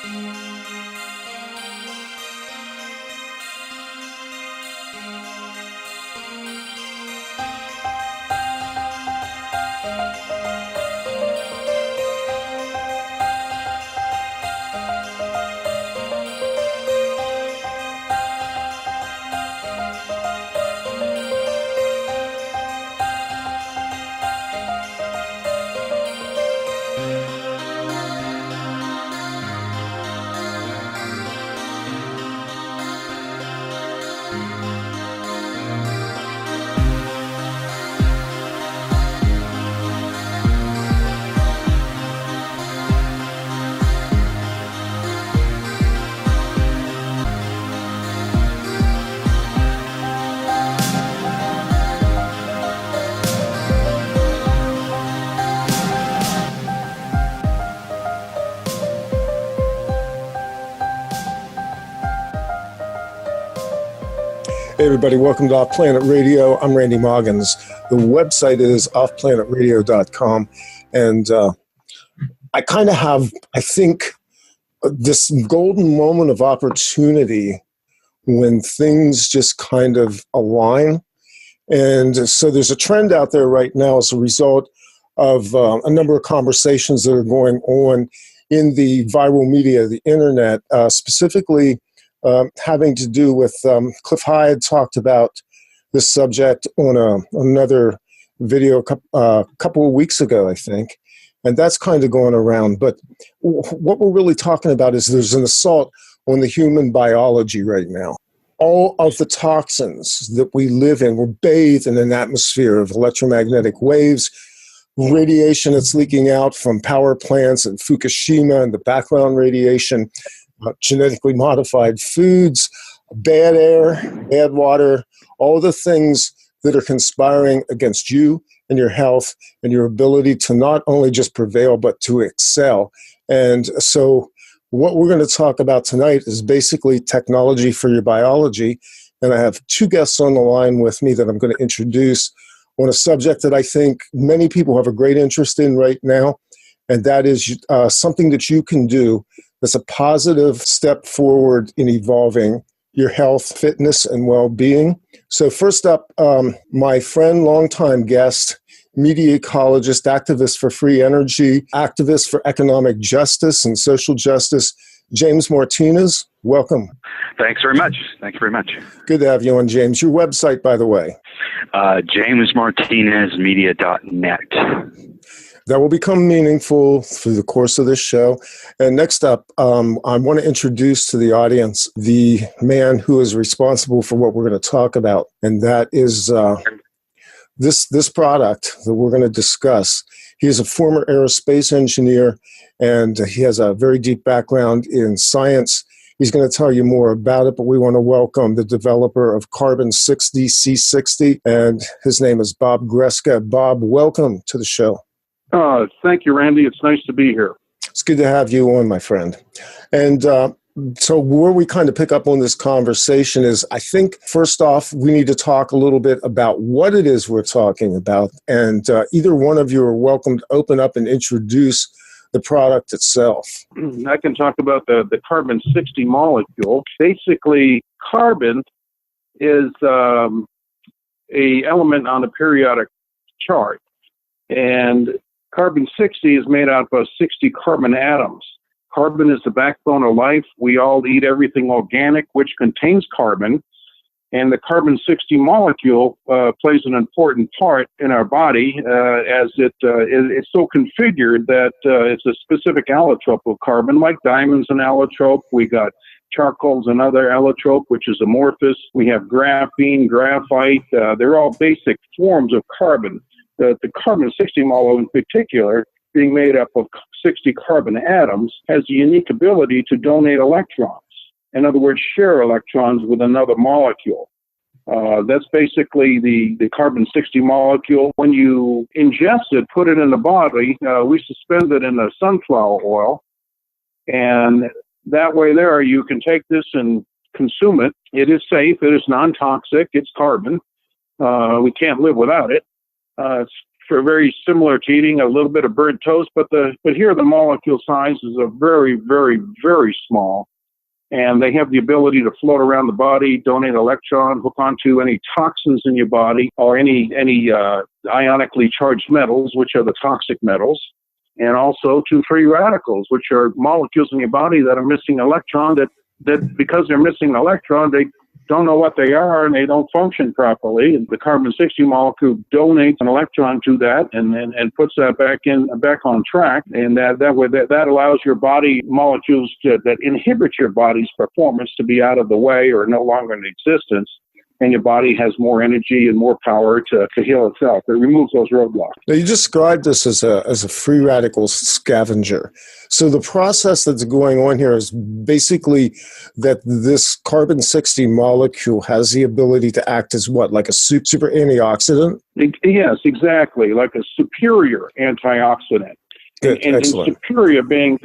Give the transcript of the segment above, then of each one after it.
Hey everybody, welcome to Off Planet Radio. I'm Randy Moggins. The website is offplanetradio.com. And I kind of have, I think, this golden moment of opportunity when things just kind of align. And so there's a trend out there right now as a result of a number of conversations that are going on in the viral media, the internet, specifically having to do with Clif High had talked about this subject on another video a couple of weeks ago, I think, and that's kind of going around. But what we're really talking about is there's an assault on the human biology right now. All of the toxins that we live in, we're bathed in an atmosphere of electromagnetic waves, radiation that's leaking out from power plants and Fukushima and the background radiation, genetically modified foods, bad air, bad water, all the things that are conspiring against you and your health and your ability to not only just prevail, but to excel. And so what we're going to talk about tonight is basically technology for your biology. And I have two guests on the line with me that I'm going to introduce on a subject that I think many people have a great interest in right now. And that is something that you can do that's a positive step forward in evolving your health, fitness, and well-being. So first up, my friend, longtime guest, media ecologist, activist for free energy, activist for economic justice and social justice, James Martinez. Welcome. Thanks very much. Thank you very much. Good to have you on, James. Your website, by the way? JamesMartinezMedia.net. That will become meaningful through the course of this show. And next up, I want to introduce to the audience the man who is responsible for what we're going to talk about, and that is this product that we're going to discuss. He is a former aerospace engineer, and he has a very deep background in science. He's going to tell you more about it, but we want to welcome the developer of Carbon 60 C60, and his name is Bob Greska. Bob, welcome to the show. Thank you, Randy. It's nice to be here. It's good to have you on, my friend. And so where we kind of pick up on this conversation is, I think, first off, we need to talk a little bit about what it is we're talking about. And either one of you are welcome to open up and introduce the product itself. I can talk about the carbon 60 molecule. Basically, carbon is a element on the periodic chart. And carbon 60 is made out of 60 carbon atoms. Carbon is the backbone of life. We all eat everything organic, which contains carbon. And the carbon 60 molecule plays an important part in our body as it's so configured that it's a specific allotrope of carbon, like diamonds an allotrope. We got charcoal's another allotrope, which is amorphous. We have graphene, graphite. They're all basic forms of carbon. The carbon 60 molecule in particular, being made up of 60 carbon atoms, has the unique ability to donate electrons. In other words, share electrons with another molecule. That's basically the carbon 60 molecule. When you ingest it, put it in the body, we suspend it in the sunflower oil. And that way there, you can take this and consume it. It is safe. It is non-toxic. It's carbon. We can't live without it. It's very similar to eating a little bit of burnt toast, but here the molecule sizes are very, very, very small, and they have the ability to float around the body, donate electron, hook onto any toxins in your body or any ionically charged metals, which are the toxic metals, and also to free radicals, which are molecules in your body that are missing electron. That because they're missing an electron, they don't know what they are and they don't function properly. And the carbon-60 molecule donates an electron to that and puts that back on track. And that allows your body molecules that inhibit your body's performance to be out of the way or no longer in existence. And your body has more energy and more power to heal itself. It removes those roadblocks. Now, you described this as a free radical scavenger. So the process that's going on here is basically that this carbon-60 molecule has the ability to act as what, like a super antioxidant? Yes, exactly, like a superior antioxidant. Good, and excellent. Superior being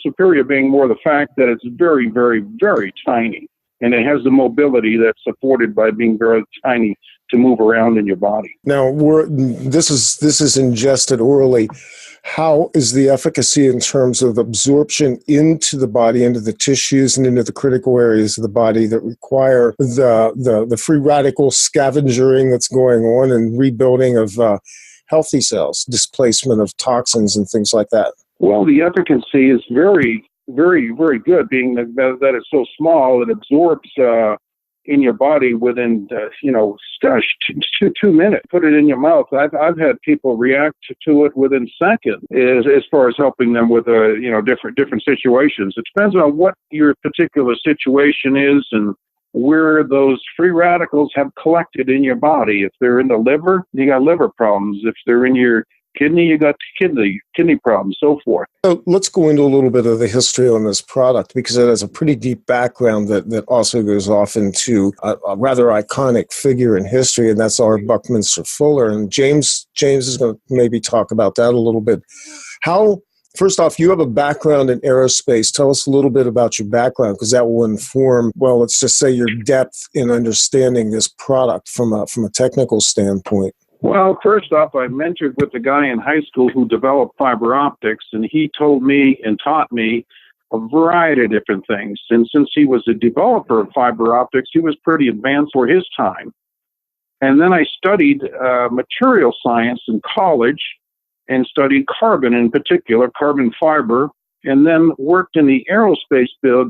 superior being more the fact that it's very, very, very tiny. And it has the mobility that's supported by being very tiny to move around in your body. Now, this is ingested orally. How is the efficacy in terms of absorption into the body, into the tissues, and into the critical areas of the body that require the free radical scavenging that's going on and rebuilding of healthy cells, displacement of toxins and things like that? Well, the efficacy is very, very, very good, being that it's so small, it absorbs in your body within, 2 minutes. Put it in your mouth. I've had people react to it within seconds as far as helping them with, different situations. It depends on what your particular situation is and where those free radicals have collected in your body. If they're in the liver, you got liver problems. If they're in your kidney, you got kidney problems, so forth. So let's go into a little bit of the history on this product, because it has a pretty deep background that also goes off into a rather iconic figure in history, and that's our Buckminster Fuller. And James is going to maybe talk about that a little bit. First off, you have a background in aerospace. Tell us a little bit about your background, because that will inform, well, let's just say your depth in understanding this product from a technical standpoint. Well, first off, I mentored with a guy in high school who developed fiber optics, and he told me and taught me a variety of different things. And since he was a developer of fiber optics, he was pretty advanced for his time. And then I studied material science in college and studied carbon in particular, carbon fiber, and then worked in the aerospace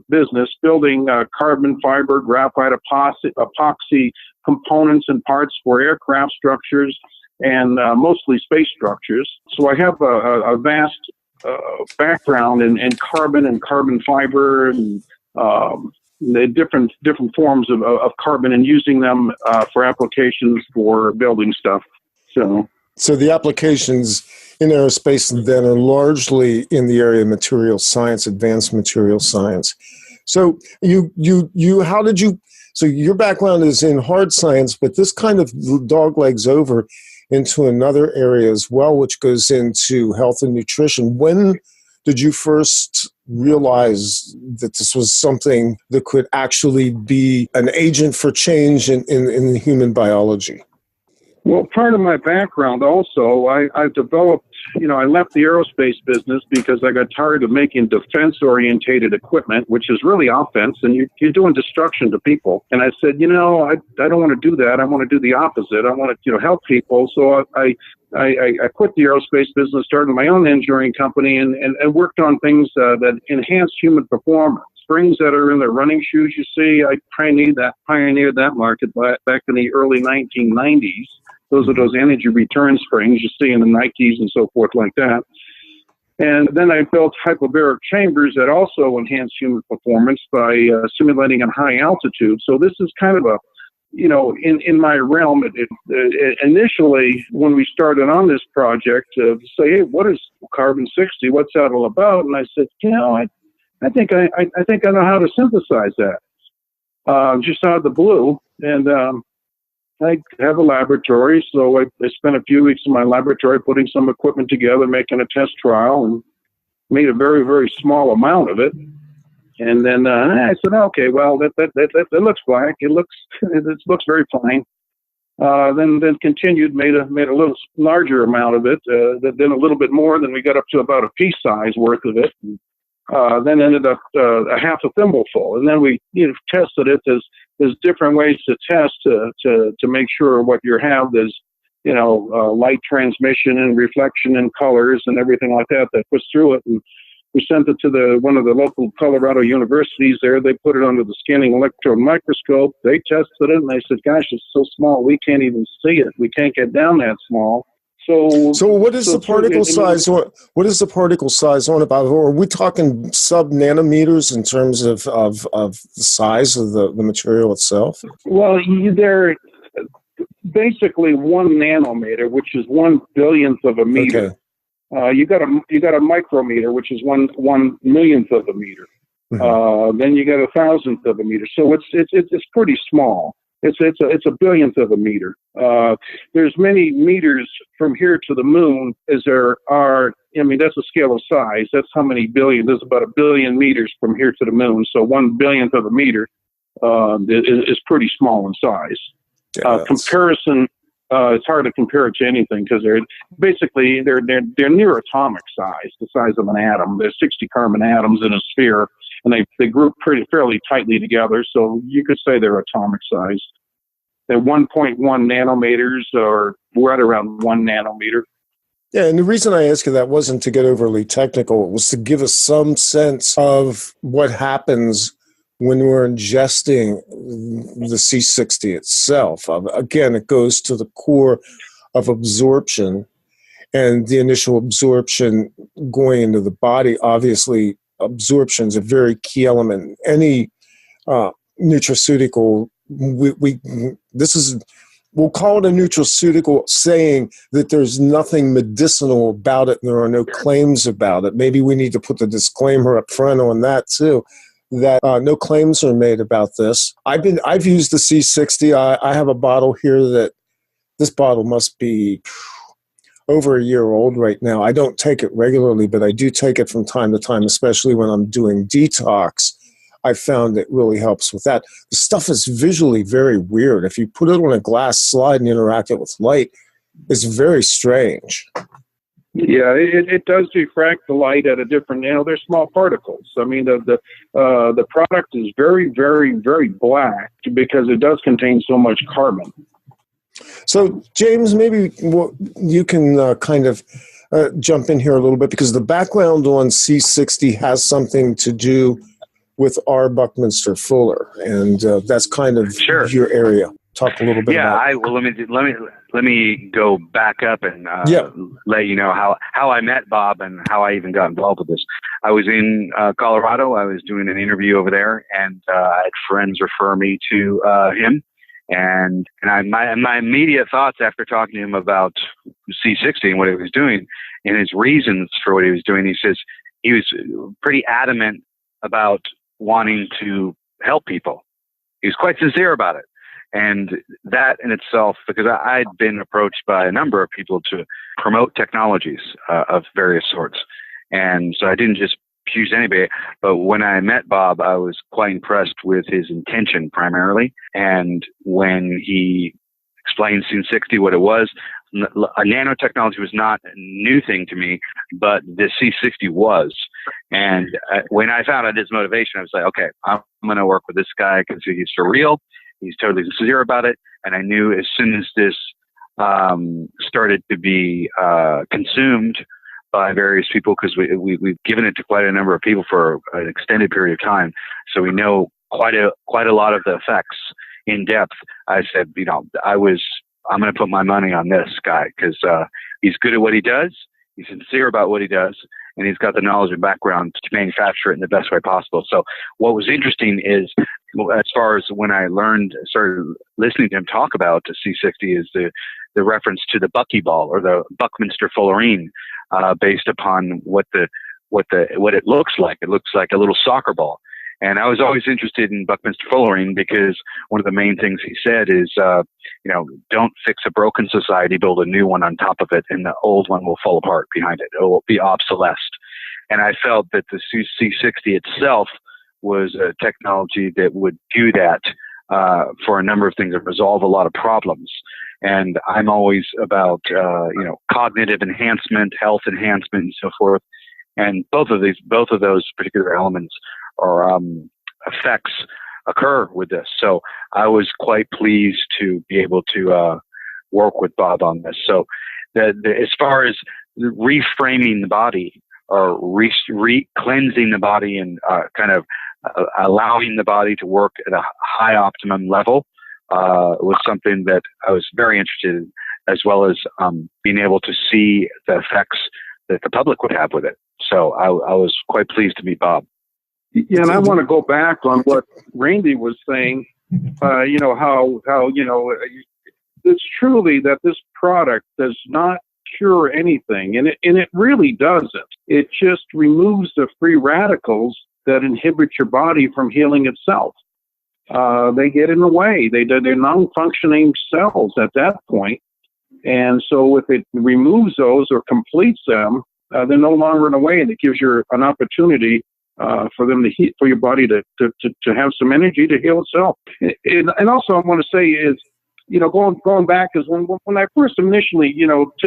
business, building carbon fiber, graphite epoxy components and parts for aircraft structures and mostly space structures. So I have a vast background in carbon and carbon fiber and the different forms of carbon and using them for applications for building stuff. So the applications in aerospace then are largely in the area of material science, advanced material science. So so your background is in hard science, but this kind of doglegs over into another area as well, which goes into health and nutrition. When did you first realize that this was something that could actually be an agent for change in human biology? Well, part of my background also, I developed, I left the aerospace business because I got tired of making defense-orientated equipment, which is really offense, and you're doing destruction to people. And I said, I don't want to do that. I want to do the opposite. I want to, help people. So I quit the aerospace business, started my own engineering company, and worked on things that enhance human performance. Springs that are in the running shoes, you see, I pioneered that market back in the early 1990s. Those are those energy return springs you see in the Nikes and so forth like that. And then I built hyperbaric chambers that also enhance human performance by simulating at high altitude. So this is kind of in my realm. Initially, when we started on this project, to say, hey, what is carbon-60? What's that all about? And I said, I think I know how to synthesize that, just out of the blue. And I have a laboratory, so I spent a few weeks in my laboratory putting some equipment together, making a test trial, and made a very, very small amount of it. And then I said, okay, well, that looks black. It looks very fine. Then continued, made a little larger amount of it, then a little bit more. Then we got up to about a pea size worth of it. And, then ended up a half a thimbleful, and then we tested it. There's different ways to test to make sure what you have is light transmission and reflection and colors and everything like that puts through it. And we sent it to one of the local Colorado universities there. They put it under the scanning electron microscope. They tested it, and they said, gosh, it's so small, we can't even see it. We can't get down that small. So what is the particle size? What is the particle size on about? Or are we talking sub-nanometers in terms of the size of the material itself? Well, they're basically 1 nanometer, which is 1/1000th of a meter. Okay. You got a micrometer, which is one millionth of a meter. Mm-hmm. Then you got 1,000th of a meter. So it's pretty small. It's a billionth of a meter. There's many meters from here to the moon as there are. I mean, that's a scale of size. That's how many billion. There's about 1 billion meters from here to the moon. So 1/1000th of a meter is pretty small in size. Yes. Comparison. It's hard to compare it to anything because they're near atomic size, the size of an atom. There's 60 carbon atoms in a sphere, and they group fairly tightly together. So you could say they're atomic size. They're 1.1 nanometers, or right around 1 nanometer. Yeah, and the reason I asked you that wasn't to get overly technical. It was to give us some sense of what happens when we're ingesting the C60 itself. Again, it goes to the core of absorption, and the initial absorption going into the body. Obviously, absorption is a very key element. Any nutraceutical, we'll call it a nutraceutical, saying that there's nothing medicinal about it and there are no claims about it. Maybe we need to put the disclaimer up front on that too, that no claims are made about this. I've used the C60. I have a bottle here that this bottle must be over a year old right now. I don't take it regularly, but I do take it from time to time, especially when I'm doing detox. I found it really helps with that. The stuff is visually very weird. If you put it on a glass slide and interact it with light, it's very strange. Yeah, it does diffract the light at a different, they're small particles. I mean, the product is very, very, very black because it does contain so much carbon. So, James, maybe you can kind of jump in here a little bit, because the background on C60 has something to do with R. Buckminster Fuller, and that's kind of your area. Talk a little bit about it. Let me go back up and let you know how I met Bob and how I even got involved with this. I was in Colorado. I was doing an interview over there, and I had friends refer me to him. And my immediate thoughts after talking to him about C60 and what he was doing and his reasons for what he was doing, he says he was pretty adamant about wanting to help people. He was quite sincere about it. And that in itself, because I'd been approached by a number of people to promote technologies of various sorts. And so I didn't just choose anybody. But when I met Bob, I was quite impressed with his intention primarily. And when he explained C60, what it was, nanotechnology was not a new thing to me, but the C60 was. And when I found out his motivation, I was like, okay, I'm going to work with this guy because he's for real. He's totally sincere about it. And I knew as soon as this started to be consumed by various people, because we've given it to quite a number of people for an extended period of time, so we know quite a lot of the effects in depth. I said, I'm going to put my money on this guy because he's good at what he does. He's sincere about what he does, and he's got the knowledge and background to manufacture it in the best way possible. So what was interesting is, as far as when I started listening to him talk about the C60, is the reference to the buckyball or the Buckminster Fullerene, based upon what it looks like. It looks like a little soccer ball. And I was always interested in Buckminster Fullerene because one of the main things he said is, don't fix a broken society, build a new one on top of it, and the old one will fall apart behind it. It will be obsolesced. And I felt that the C60 itself was a technology that would do that for a number of things and resolve a lot of problems. And I'm always about, cognitive enhancement, health enhancement, and so forth. And both of those particular elements or effects occur with this. So I was quite pleased to be able to work with Bob on this. So as far as reframing the body or cleansing the body and kind of allowing the body to work at a high optimum level was something that I was very interested in, as well as being able to see the effects that the public would have with it. So I was quite pleased to meet Bob. Yeah, and I want to go back on what Randy was saying. How it's truly that this product does not cure anything, and it really doesn't. It just removes the free radicals that inhibit your body from healing itself. They get in the way. They're non-functioning cells at that point. And so if it removes those or completes them, they're no longer in the way, and it gives you an opportunity for them to heal, for your body to have some energy to heal itself. And also I want to say is, going back is when I first initially,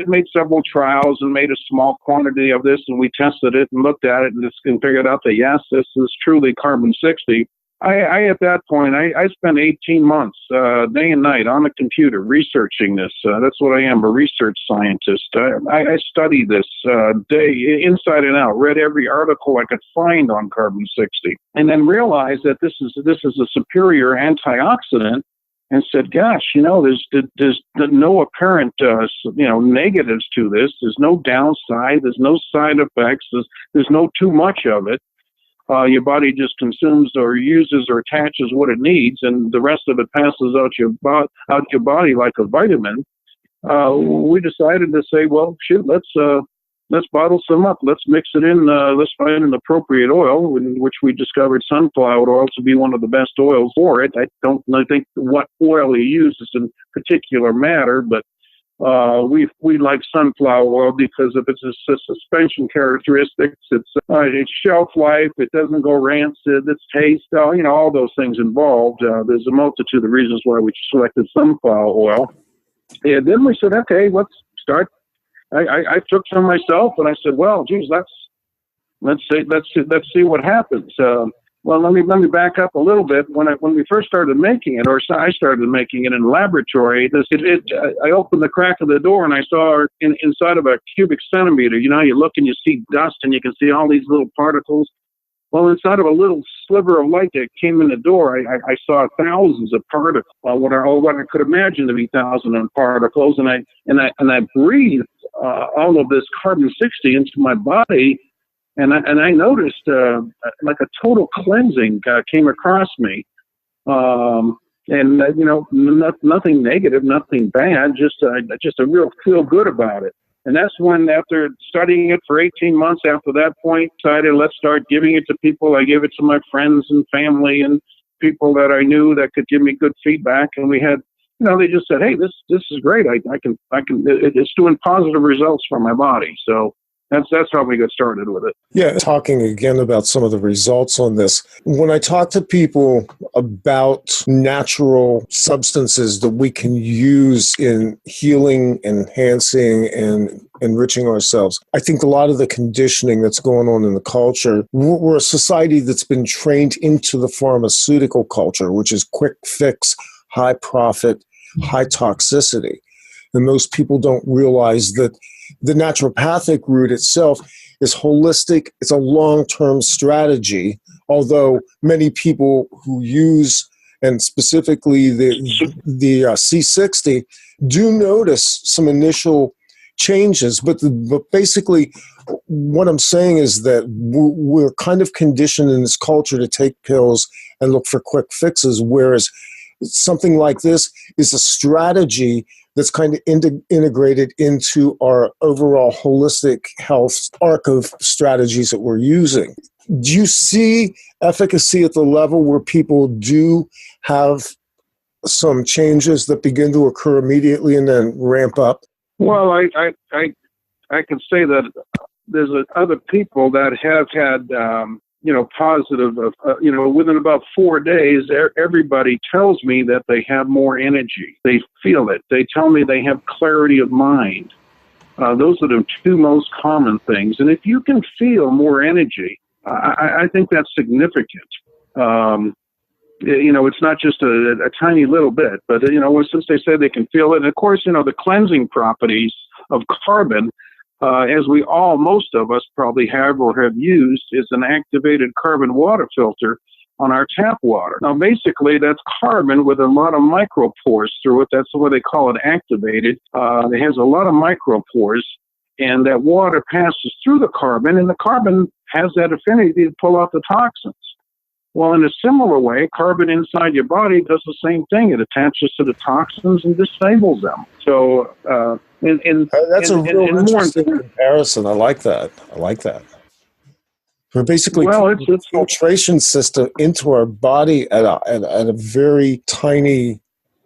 made several trials and made a small quantity of this, and we tested it and looked at it and figured out that, yes, this is truly carbon-60. I at that point, I spent 18 months, day and night on the computer researching this. That's what I am, a research scientist. I studied this day inside and out, read every article I could find on carbon-60, and then realized that this is a superior antioxidant, and said, gosh, there's no apparent, negatives to this. There's no downside. There's no side effects. There's no too much of it. Your body just consumes or uses or attaches what it needs, and the rest of it passes out your body like a vitamin. We decided to say, well, shoot, let's bottle some up. Let's mix it in. Let's find an appropriate oil, in which we discovered sunflower oil to be one of the best oils for it. I don't think what oil you use is in particular matter, but we like sunflower oil because of its suspension characteristics, its shelf life, it doesn't go rancid, its taste, all those things involved. There's a multitude of reasons why we selected sunflower oil. And then we said, okay, let's start. I took some myself, and I said, well, geez, let's see what happens. Well, let me back up a little bit. When we first started making it, or I started making it in the laboratory, I opened the crack of the door and I saw inside of a cubic centimeter. You look and you see dust and you can see all these little particles. Well, inside of a little sliver of light that came in the door, I saw thousands of particles. What I could imagine to be thousands of particles, and I breathed all of this carbon-60 into my body. And I noticed like a total cleansing came across me, and nothing negative, nothing bad, just a real feel good about it. And that's when, after studying it for 18 months, after that point, decided let's start giving it to people. I gave it to my friends and family and people that I knew that could give me good feedback. And we had, they just said, hey, this is great. It's doing positive results for my body. So that's how we got started with it. Yeah, talking again about some of the results on this. When I talk to people about natural substances that we can use in healing, enhancing, and enriching ourselves, I think a lot of the conditioning that's going on in the culture, we're a society that's been trained into the pharmaceutical culture, which is quick fix, high profit, high toxicity. And most people don't realize that the naturopathic route itself is holistic. It's a long-term strategy, although many people who use, and specifically the C60, do notice some initial changes. But basically, what I'm saying is that we're kind of conditioned in this culture to take pills and look for quick fixes, whereas something like this is a strategy that's kind of integrated into our overall holistic health arc of strategies that we're using. Do you see efficacy at the level where people do have some changes that begin to occur immediately and then ramp up? Well, I can say that there's other people that have had positive of, within about 4 days, everybody tells me that they have more energy. They feel it. They tell me they have clarity of mind. Those are the two most common things. And if you can feel more energy, I think that's significant. It's not just a tiny little bit, but, since they say they can feel it. And of course, the cleansing properties of carbon, as most of us probably have or have used, is an activated carbon water filter on our tap water. Now, basically, that's carbon with a lot of micropores through it. That's why they call it activated. It has a lot of micropores, and that water passes through the carbon, and the carbon has that affinity to pull out the toxins. Well, in a similar way, carbon inside your body does the same thing. It attaches to the toxins and disables them. So, that's a real interesting comparison. I like that. We're basically it's a filtration system into our body at a very tiny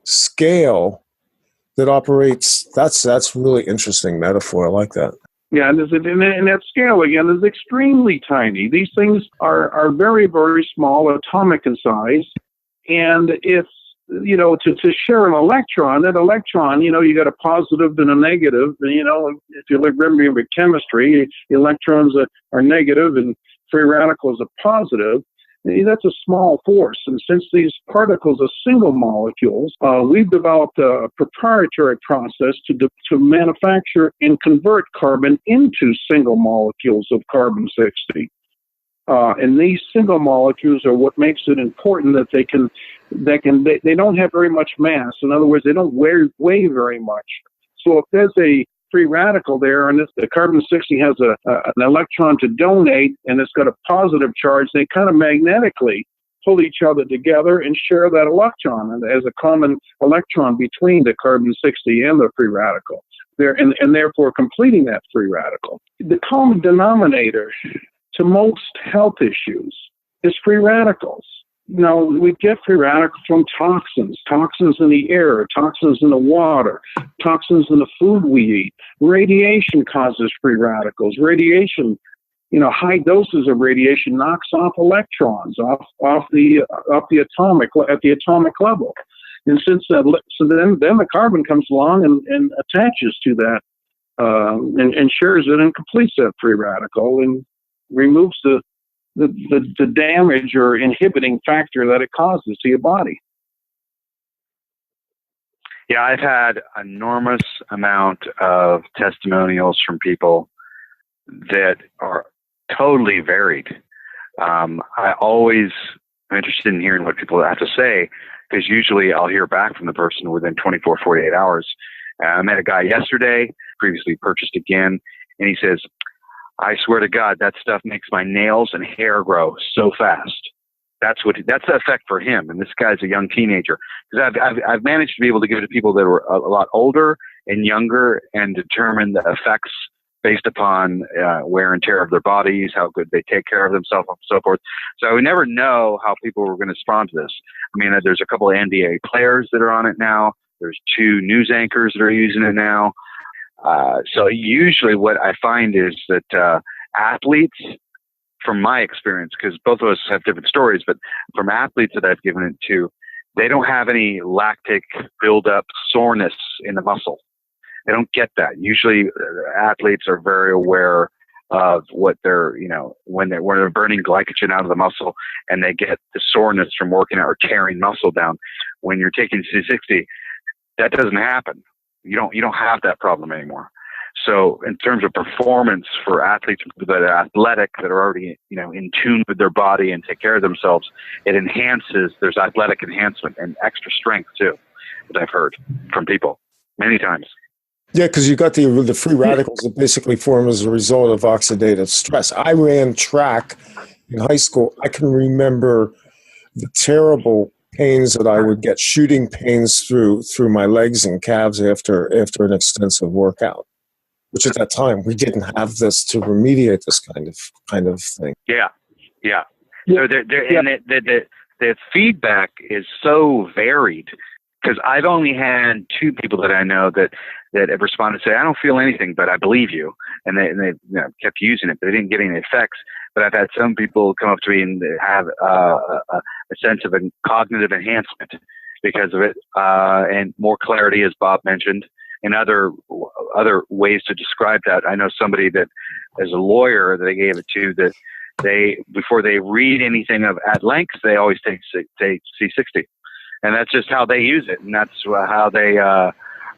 scale that operates. That's really interesting metaphor. I like that. Yeah, and that scale, again, is extremely tiny. These things are very, very small, atomic in size. And if, to share an electron, that electron, you got a positive and a negative. And, if you remember chemistry, electrons are negative and free radicals are positive. That's a small force. And since these particles are single molecules, we've developed a proprietary process to manufacture and convert carbon into single molecules of carbon-60. And these single molecules are what makes it important that they don't have very much mass. In other words, they don't weigh very much. So if there's a free radical there, and the carbon-60 has an electron to donate, and it's got a positive charge, they kind of magnetically pull each other together and share that electron, and as a common electron between the carbon-60 and the free radical, and therefore completing that free radical. The common denominator to most health issues is free radicals. We get free radicals from toxins in the air, toxins in the water, toxins in the food we eat. Radiation causes free radicals. Radiation, high doses of radiation knocks off electrons off the atomic level. And then the carbon comes along and attaches to that and shares it and completes that free radical and removes the damage or inhibiting factor that it causes to your body. Yeah, I've had enormous amount of testimonials from people that are totally varied. I always am interested in hearing what people have to say, because usually I'll hear back from the person within 24, 48 hours. I met a guy yesterday, previously purchased again, and he says, I swear to God, that stuff makes my nails and hair grow so fast. That's the effect for him. And this guy's a young teenager. Because I've managed to be able to give it to people that were a lot older and younger and determine the effects based upon wear and tear of their bodies, how good they take care of themselves, and so forth. So we never know how people are going to respond to this. I mean, there's a couple of NBA players that are on it now. There's 2 news anchors that are using it now. So usually what I find is that athletes, from my experience, because both of us have different stories, but from athletes that I've given it to, they don't have any lactic buildup soreness in the muscle. They don't get that. Usually athletes are very aware of what they're, when they're burning glycogen out of the muscle, and they get the soreness from working out or tearing muscle down. When you're taking C60, that doesn't happen. You don't have that problem anymore. So in terms of performance for athletes that are athletic, that are already, in tune with their body and take care of themselves, it enhances, there's athletic enhancement and extra strength too, that I've heard from people many times. Yeah, because you got the free radicals that basically form as a result of oxidative stress. I ran track in high school. I can remember the terrible pains that I would get, shooting pains through my legs and calves after an extensive workout, which at that time we didn't have this to remediate this kind of thing. Yeah. So the feedback is so varied, because I've only had 2 people that I know that that have responded say, I don't feel anything, but I believe you. And they kept using it, but they didn't get any effects. But I've had some people come up to me and have a sense of a cognitive enhancement because of it, and more clarity, as Bob mentioned, and other ways to describe that. I know somebody that, as a lawyer, they gave it to, that before they read anything at length, they always take C60, and that's just how they use it, and that's how they are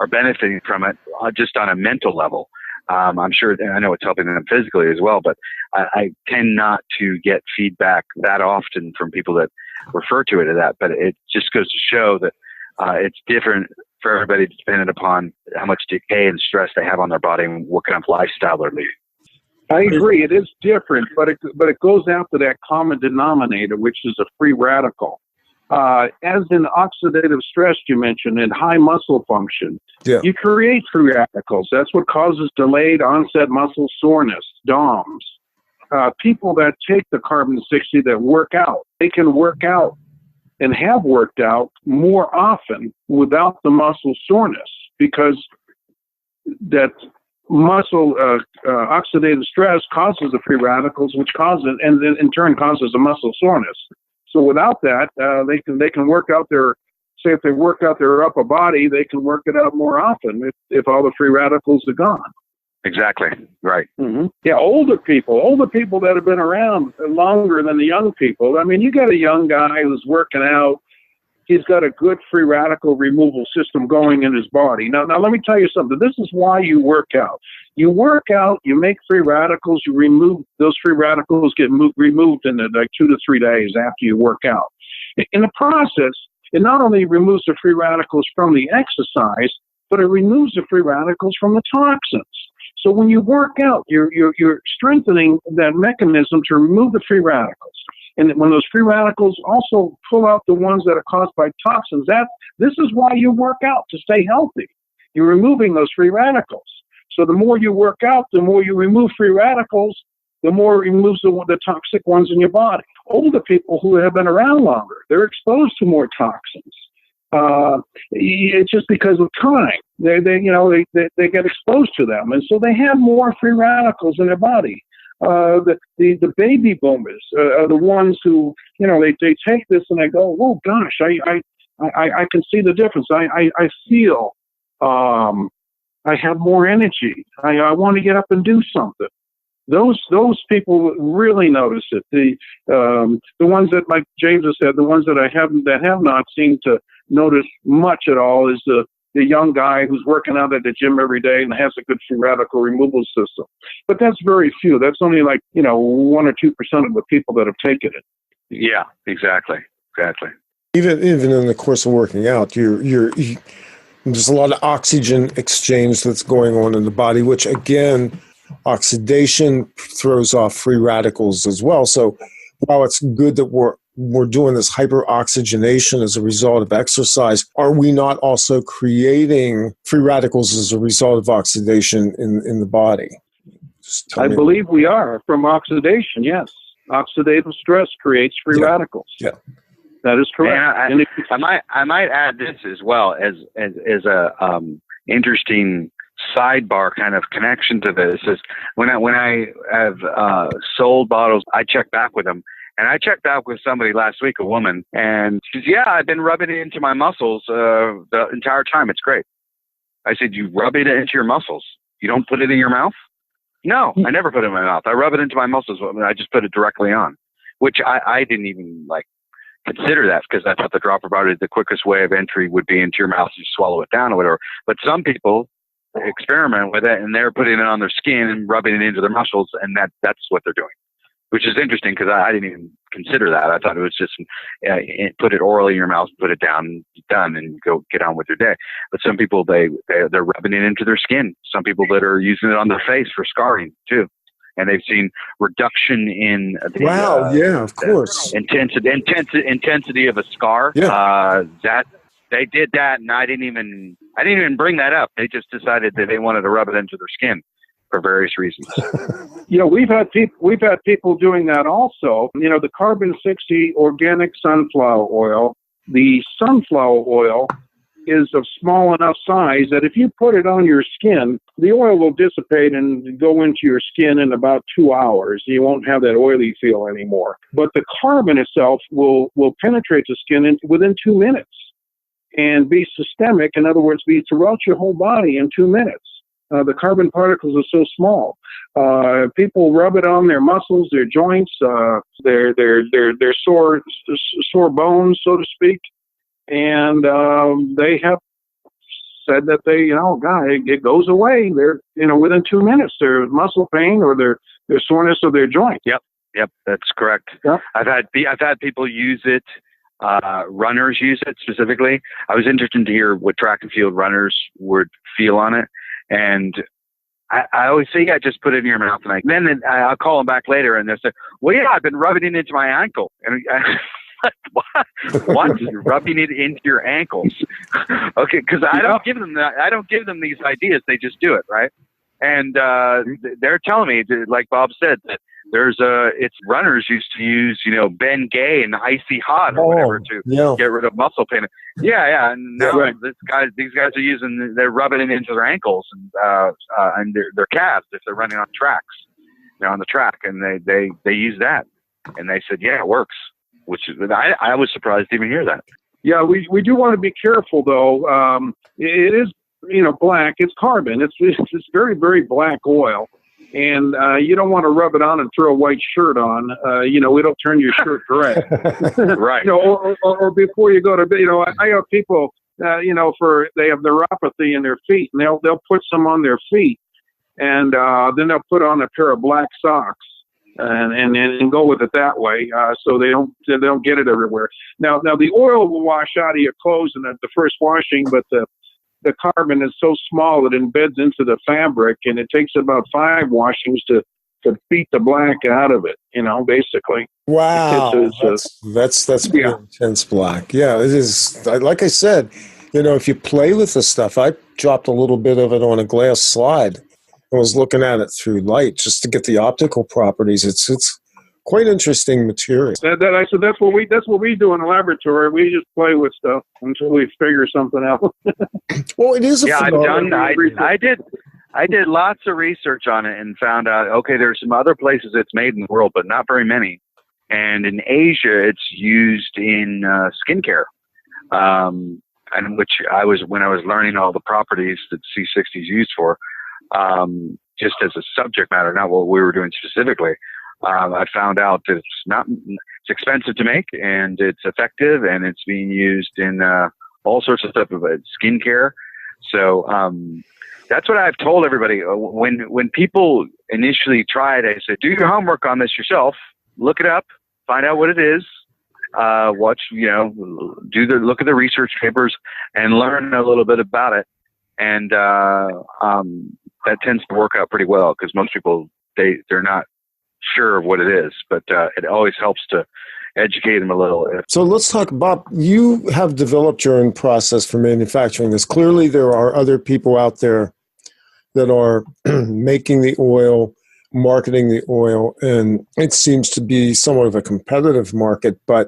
benefiting from it, just on a mental level. I'm sure, and I know it's helping them physically as well, but I tend not to get feedback that often from people that refer to it as that. But it just goes to show that it's different for everybody, depending upon how much decay and stress they have on their body and what kind of lifestyle they're leading. I agree. It is different, but it goes after that common denominator, which is a free radical. As in oxidative stress, you mentioned, and high muscle function, you create free radicals. That's what causes delayed onset muscle soreness, DOMS. People that take the carbon-60 that work out, they can work out and have worked out more often without the muscle soreness, because that muscle oxidative stress causes the free radicals, which causes, and then in turn causes the muscle soreness. So without that, they can work out their, say if they work out their upper body, they can work it out more often if all the free radicals are gone. Exactly. Right. Mm-hmm. Yeah. Older people that have been around longer than the young people. I mean, you got a young guy who's working out. He's got a good free radical removal system going in his body. Now let me tell you something. This is why you work out. You work out, you make free radicals, you remove those free radicals, get removed in like 2 to 3 days after you work out. In the process, it not only removes the free radicals from the exercise, but it removes the free radicals from the toxins. So when you work out, you're strengthening that mechanism to remove the free radicals. And when those free radicals also pull out the ones that are caused by toxins, this is why you work out, to stay healthy. You're removing those free radicals. So the more you work out, the more you remove free radicals, the more it removes the toxic ones in your body. Older people who have been around longer, they're exposed to more toxins. It's just because of time. They get exposed to them, and so they have more free radicals in their body. The baby boomers are the ones who, they take this and they go, oh gosh, I can see the difference. I feel, I have more energy. I want to get up and do something. Those people really notice it. The ones that, like James has said, the ones that have not seemed to notice much at all is the young guy who's working out at the gym every day and has a good free radical removal system. But that's very few. That's only 1 or 2% of the people that have taken it. Yeah, exactly. Even in the course of working out, there's a lot of oxygen exchange that's going on in the body, which again, oxidation throws off free radicals as well. So while it's good that we're doing this hyperoxygenation as a result of exercise, are we not also creating free radicals as a result of oxidation in the body? I believe we are, from oxidation, yes. Oxidative stress creates free radicals. Yeah. That is correct. I might add this as well as a interesting sidebar kind of connection to this is when I have sold bottles, I check back with them. And I checked back with somebody last week, a woman, and she says, yeah, I've been rubbing it into my muscles the entire time. It's great. I said, you rub it into your muscles? You don't put it in your mouth? No, I never put it in my mouth. I rub it into my muscles. I just put it directly on, which I didn't even consider that, because I thought the dropper body, the quickest way of entry would be into your mouth. You swallow it down or whatever. But some people experiment with it, and they're putting it on their skin and rubbing it into their muscles, and that's what they're doing, which is interesting because I didn't even consider that. I thought it was just put it orally in your mouth, put it down, done, and go get on with your day. But some people, they're rubbing it into their skin. Some people that are using it on their face for scarring too. And they've seen reduction in the of course, intensity of a scar. Yeah. That they did that, and I didn't even bring that up. They just decided that they wanted to rub it into their skin for various reasons. We've had people doing that also. The carbon-60 organic sunflower oil. The sunflower oil is of small enough size that if you put it on your skin, the oil will dissipate and go into your skin in about 2 hours. You won't have that oily feel anymore. But the carbon itself will penetrate the skin within 2 minutes and be systemic. In other words, be throughout your whole body in 2 minutes. The carbon particles are so small. People rub it on their muscles, their joints, their sore bones, so to speak. And they have said that it goes away. They're, within 2 minutes, their muscle pain or their soreness of their joint. Yep, that's correct. Yep. I've had people use it. Runners use it specifically. I was interested to hear what track and field runners would feel on it. And I always say, just put it in your mouth. And then I'll call them back later and they'll say, well, yeah, I've been rubbing it into my ankle. And what? You're rubbing it into your ankles? Okay, because I don't give them that. I don't give them these ideas. They just do it, right? And they're telling me, like Bob said, that it's runners used to use, Ben Gay and Icy Hot or whatever to get rid of muscle pain. Yeah. And now these guys are they're rubbing it into their ankles and their calves if they're running on tracks. They're on the track and they use that. And they said, yeah, it works. Which I was surprised to even hear that. Yeah, we do want to be careful though. It is, black. It's carbon. It's very, very black oil. And you don't want to rub it on and throw a white shirt on. It'll turn your shirt gray. Right. Or before you go to bed. I have people. They have neuropathy in their feet, and they'll put some on their feet, and then they'll put on a pair of black socks, and go with it that way. So they don't get it everywhere. Now the oil will wash out of your clothes in the first washing, but the carbon is so small it embeds into the fabric, and it takes about 5 washings to beat the black out of it, basically. Wow. That's pretty intense black. Yeah, it is. Like I said, if you play with the stuff, I dropped a little bit of it on a glass slide. I was looking at it through light just to get the optical properties. It's quite interesting material. So that's what we do in the laboratory. We just play with stuff until we figure something out. Well, it is. I did lots of research on it and found out. Okay, there's some other places it's made in the world, but not very many. And in Asia, it's used in skincare, and when I was learning all the properties that C60 is used for, just as a subject matter, not what we were doing specifically. I found out that it's expensive to make and it's effective and it's being used in all sorts of stuff of skincare. So that's what I've told everybody. When people initially try it, I say, do your homework on this yourself, look it up, find out what it is, look at the research papers and learn a little bit about it. And that tends to work out pretty well because most people, they're not sure of what it is, but it always helps to educate them a little. So let's talk, Bob. You have developed your own process for manufacturing this. Clearly, there are other people out there that are making the oil, marketing the oil, and it seems to be somewhat of a competitive market. But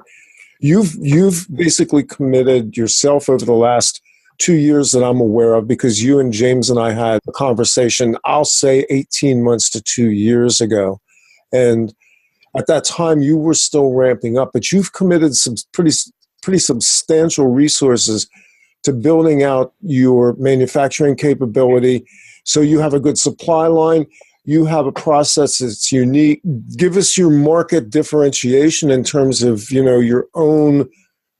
you've basically committed yourself over the last 2 years that I'm aware of, because you and James and I had a conversation, I'll say 18 months to 2 years ago. And at that time, you were still ramping up, but you've committed some pretty substantial resources to building out your manufacturing capability. So you have a good supply line. You have a process that's unique. Give us your market differentiation in terms of, your own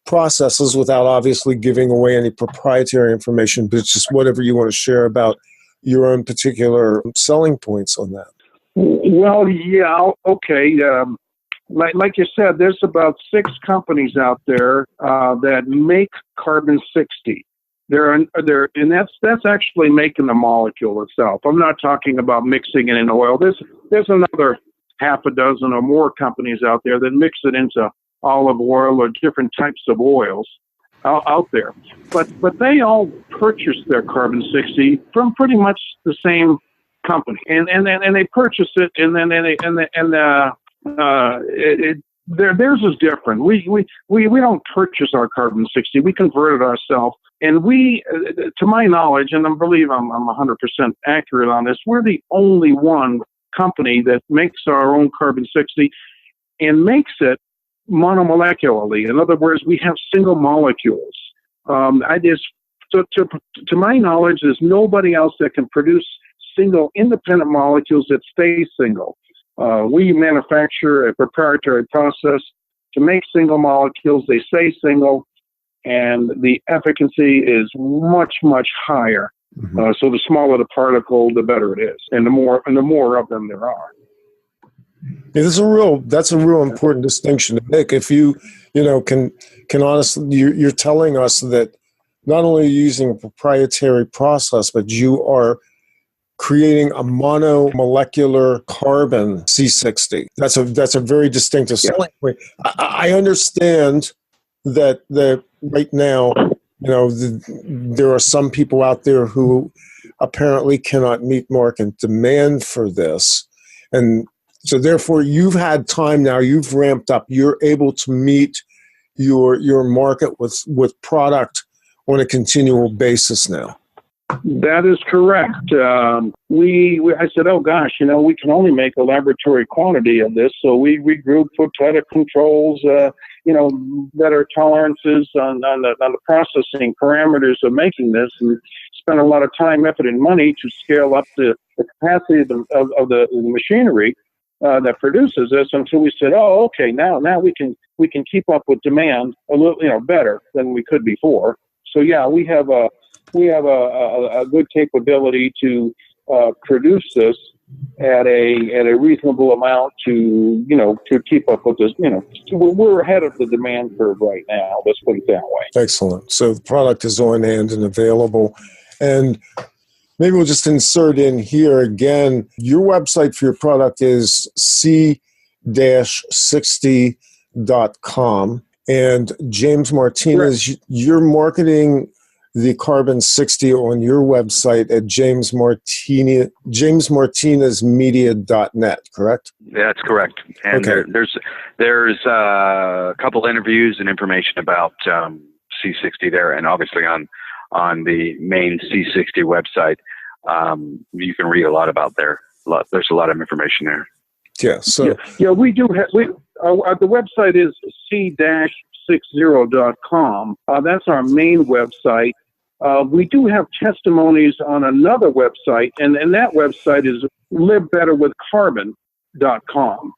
processes without obviously giving away any proprietary information, but just whatever you want to share about your own particular selling points on that. Well, yeah, okay. Like you said, there's about 6 companies out there that make carbon 60. And that's actually making the molecule itself. I'm not talking about mixing it in oil. There's another half a dozen or more companies out there that mix it into olive oil or different types of oils out there. But they all purchase their carbon 60 from pretty much the same company, and they purchase it, and then Theirs is different. We don't purchase our carbon 60. We convert it ourselves. And we, to my knowledge, and I believe I'm 100% accurate on this, we're the only one company that makes our own carbon 60 and makes it monomolecularly. In other words, we have single molecules. To my knowledge, there's nobody else that can produce single independent molecules that stay single. We manufacture a proprietary process to make single molecules. They stay single, and the efficacy is much, much higher. Mm-hmm. So the smaller the particle, the better it is, and the more of them there are. Yeah, that's a real important distinction to make. If you can honestly, you're telling us that not only are you using a proprietary process, but you are creating a monomolecular carbon C60. That's a very distinctive selling point. I understand that right now, there are some people out there who apparently cannot meet market demand for this, and so therefore you've had time now. You've ramped up. You're able to meet your market with product on a continual basis now. That is correct. I said, oh gosh, we can only make a laboratory quantity of this, so we regrouped, put tighter controls, better tolerances on the processing parameters of making this, and spent a lot of time, effort, and money to scale up the capacity of the machinery that produces this, until we said, oh, okay, now we can keep up with demand a little, better than we could before. So yeah, we have a good capability to produce this at a reasonable amount to keep up with this. We're ahead of the demand curve right now. Let's put it that way. Excellent. So the product is on hand and available, and maybe we'll just insert in here again. Your website for your product is c-60.com. And James Martinez, correct. You're marketing the Carbon 60 on your website at jamesmartinezmedia.net, correct? That's correct. And okay. There's a couple interviews and information about C60 there, and obviously on the main C60 website, you can read a lot about there. There's a lot of information there. Yeah. So we do have. The website is c-60.com. That's our main website. We do have testimonies on another website, and that website is livebetterwithcarbon.com.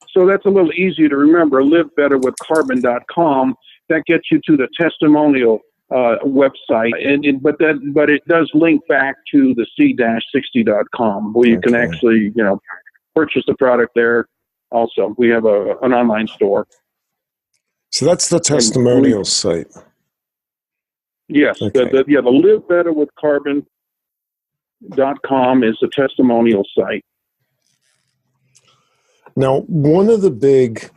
So that's a little easier to remember. livebetterwithcarbon.com. That gets you to the testimonial website, but it does link back to the c-60.com, where you can actually purchase the product there. Also, we have an online store. So that's the testimonial site. Yes, okay. the livebetterwithcarbon.com is the testimonial site. Now, one of the big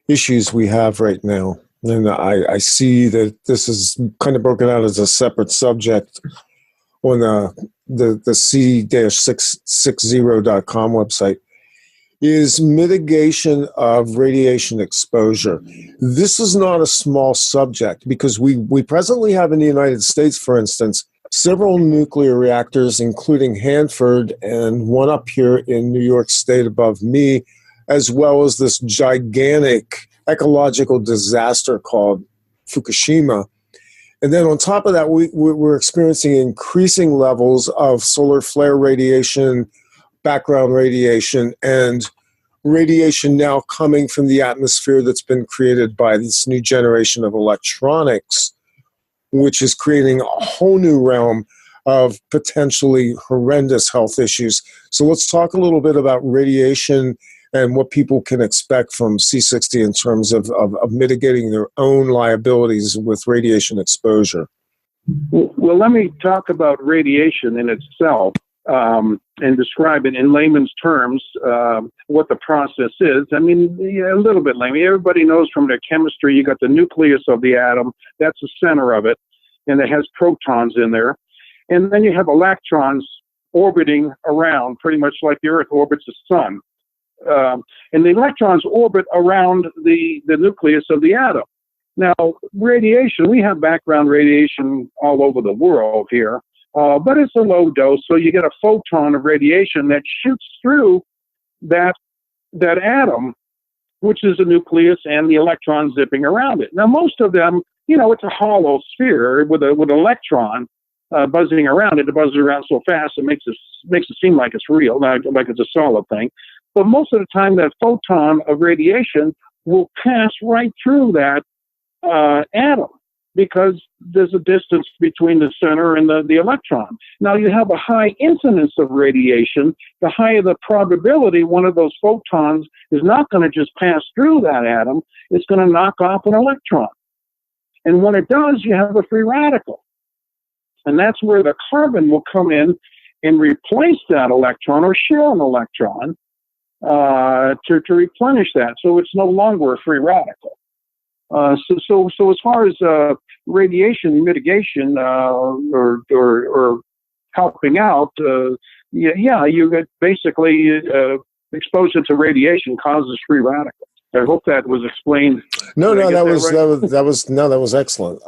issues we have right now, and I see that this is kind of broken out as a separate subject on the c-60.com website, is mitigation of radiation exposure. This is not a small subject, because we presently have in the United States, for instance, several nuclear reactors, including Hanford and one up here in New York State above me, as well as this gigantic ecological disaster called Fukushima. And then on top of that, we're experiencing increasing levels of solar flare radiation, background radiation, and radiation now coming from the atmosphere that's been created by this new generation of electronics, which is creating a whole new realm of potentially horrendous health issues. So let's talk a little bit about radiation and what people can expect from C60 in terms of mitigating their own liabilities with radiation exposure. Well, let me talk about radiation in itself. And describe it in layman's terms, what the process is. I mean, a little bit layman. Everybody knows from their chemistry, you got the nucleus of the atom. That's the center of it, and it has protons in there. And then you have electrons orbiting around, pretty much like the Earth orbits the sun. and the electrons orbit around the nucleus of the atom. Now, radiation, we have background radiation all over the world here, but it's a low dose, so you get a photon of radiation that shoots through that atom, which is the nucleus, and the electrons zipping around it. Now, most of them, it's a hollow sphere with an electron buzzing around it. It buzzes around so fast it makes it seem like it's real, like it's a solid thing. But most of the time, that photon of radiation will pass right through that atom, because there's a distance between the center and the electron. Now, you have a high incidence of radiation, the higher the probability one of those photons is not going to just pass through that atom, it's going to knock off an electron. And when it does, you have a free radical. And that's where the carbon will come in and replace that electron or share an electron to replenish that. So it's no longer a free radical. So as far as radiation mitigation or helping out, you get basically exposure to radiation causes free radicals. I hope that was explained. No, that was excellent.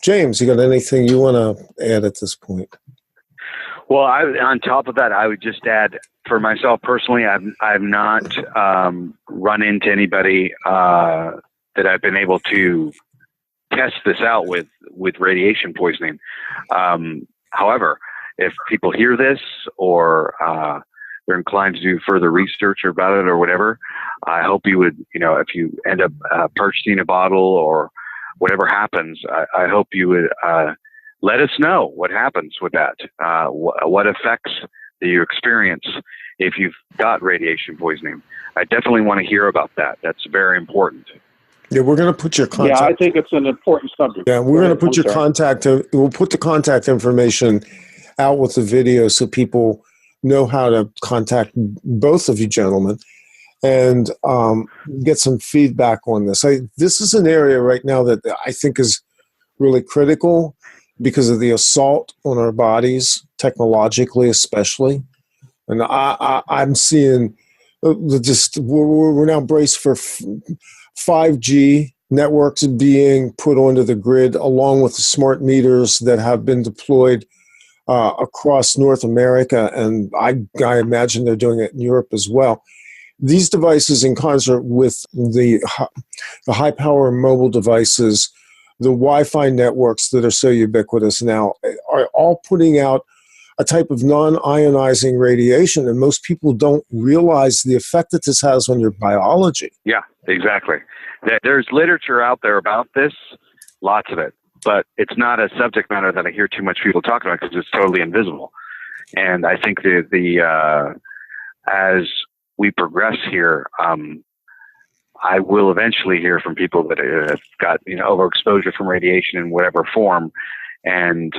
James, you got anything you want to add at this point? Well, on top of that, I would just add, for myself personally, I've not run into anybody that I've been able to test this out with radiation poisoning. However, if people hear this or they're inclined to do further research about it or whatever, I hope you would, if you end up purchasing a bottle or whatever happens, I hope you would let us know what happens with that, what effects that you experience if you've got radiation poisoning. I definitely want to hear about that. That's very important. Yeah, we're going to put your contact. Yeah, I think it's an important subject. Yeah, we're going to put your contact. We'll put the contact information out with the video so people know how to contact both of you gentlemen and get some feedback on this. This is an area right now that I think is really critical because of the assault on our bodies, technologically especially. And I'm seeing we're now braced for 5G networks being put onto the grid, along with the smart meters that have been deployed across North America, and I imagine they're doing it in Europe as well. These devices, in concert with the high-power mobile devices, the Wi-Fi networks that are so ubiquitous now, are all putting out a type of non-ionizing radiation, and most people don't realize the effect that this has on your biology. Yeah, exactly. There's literature out there about this, lots of it, but it's not a subject matter that I hear too much people talking about because it's totally invisible. And I think as we progress here, I will eventually hear from people that have got overexposure from radiation in whatever form, and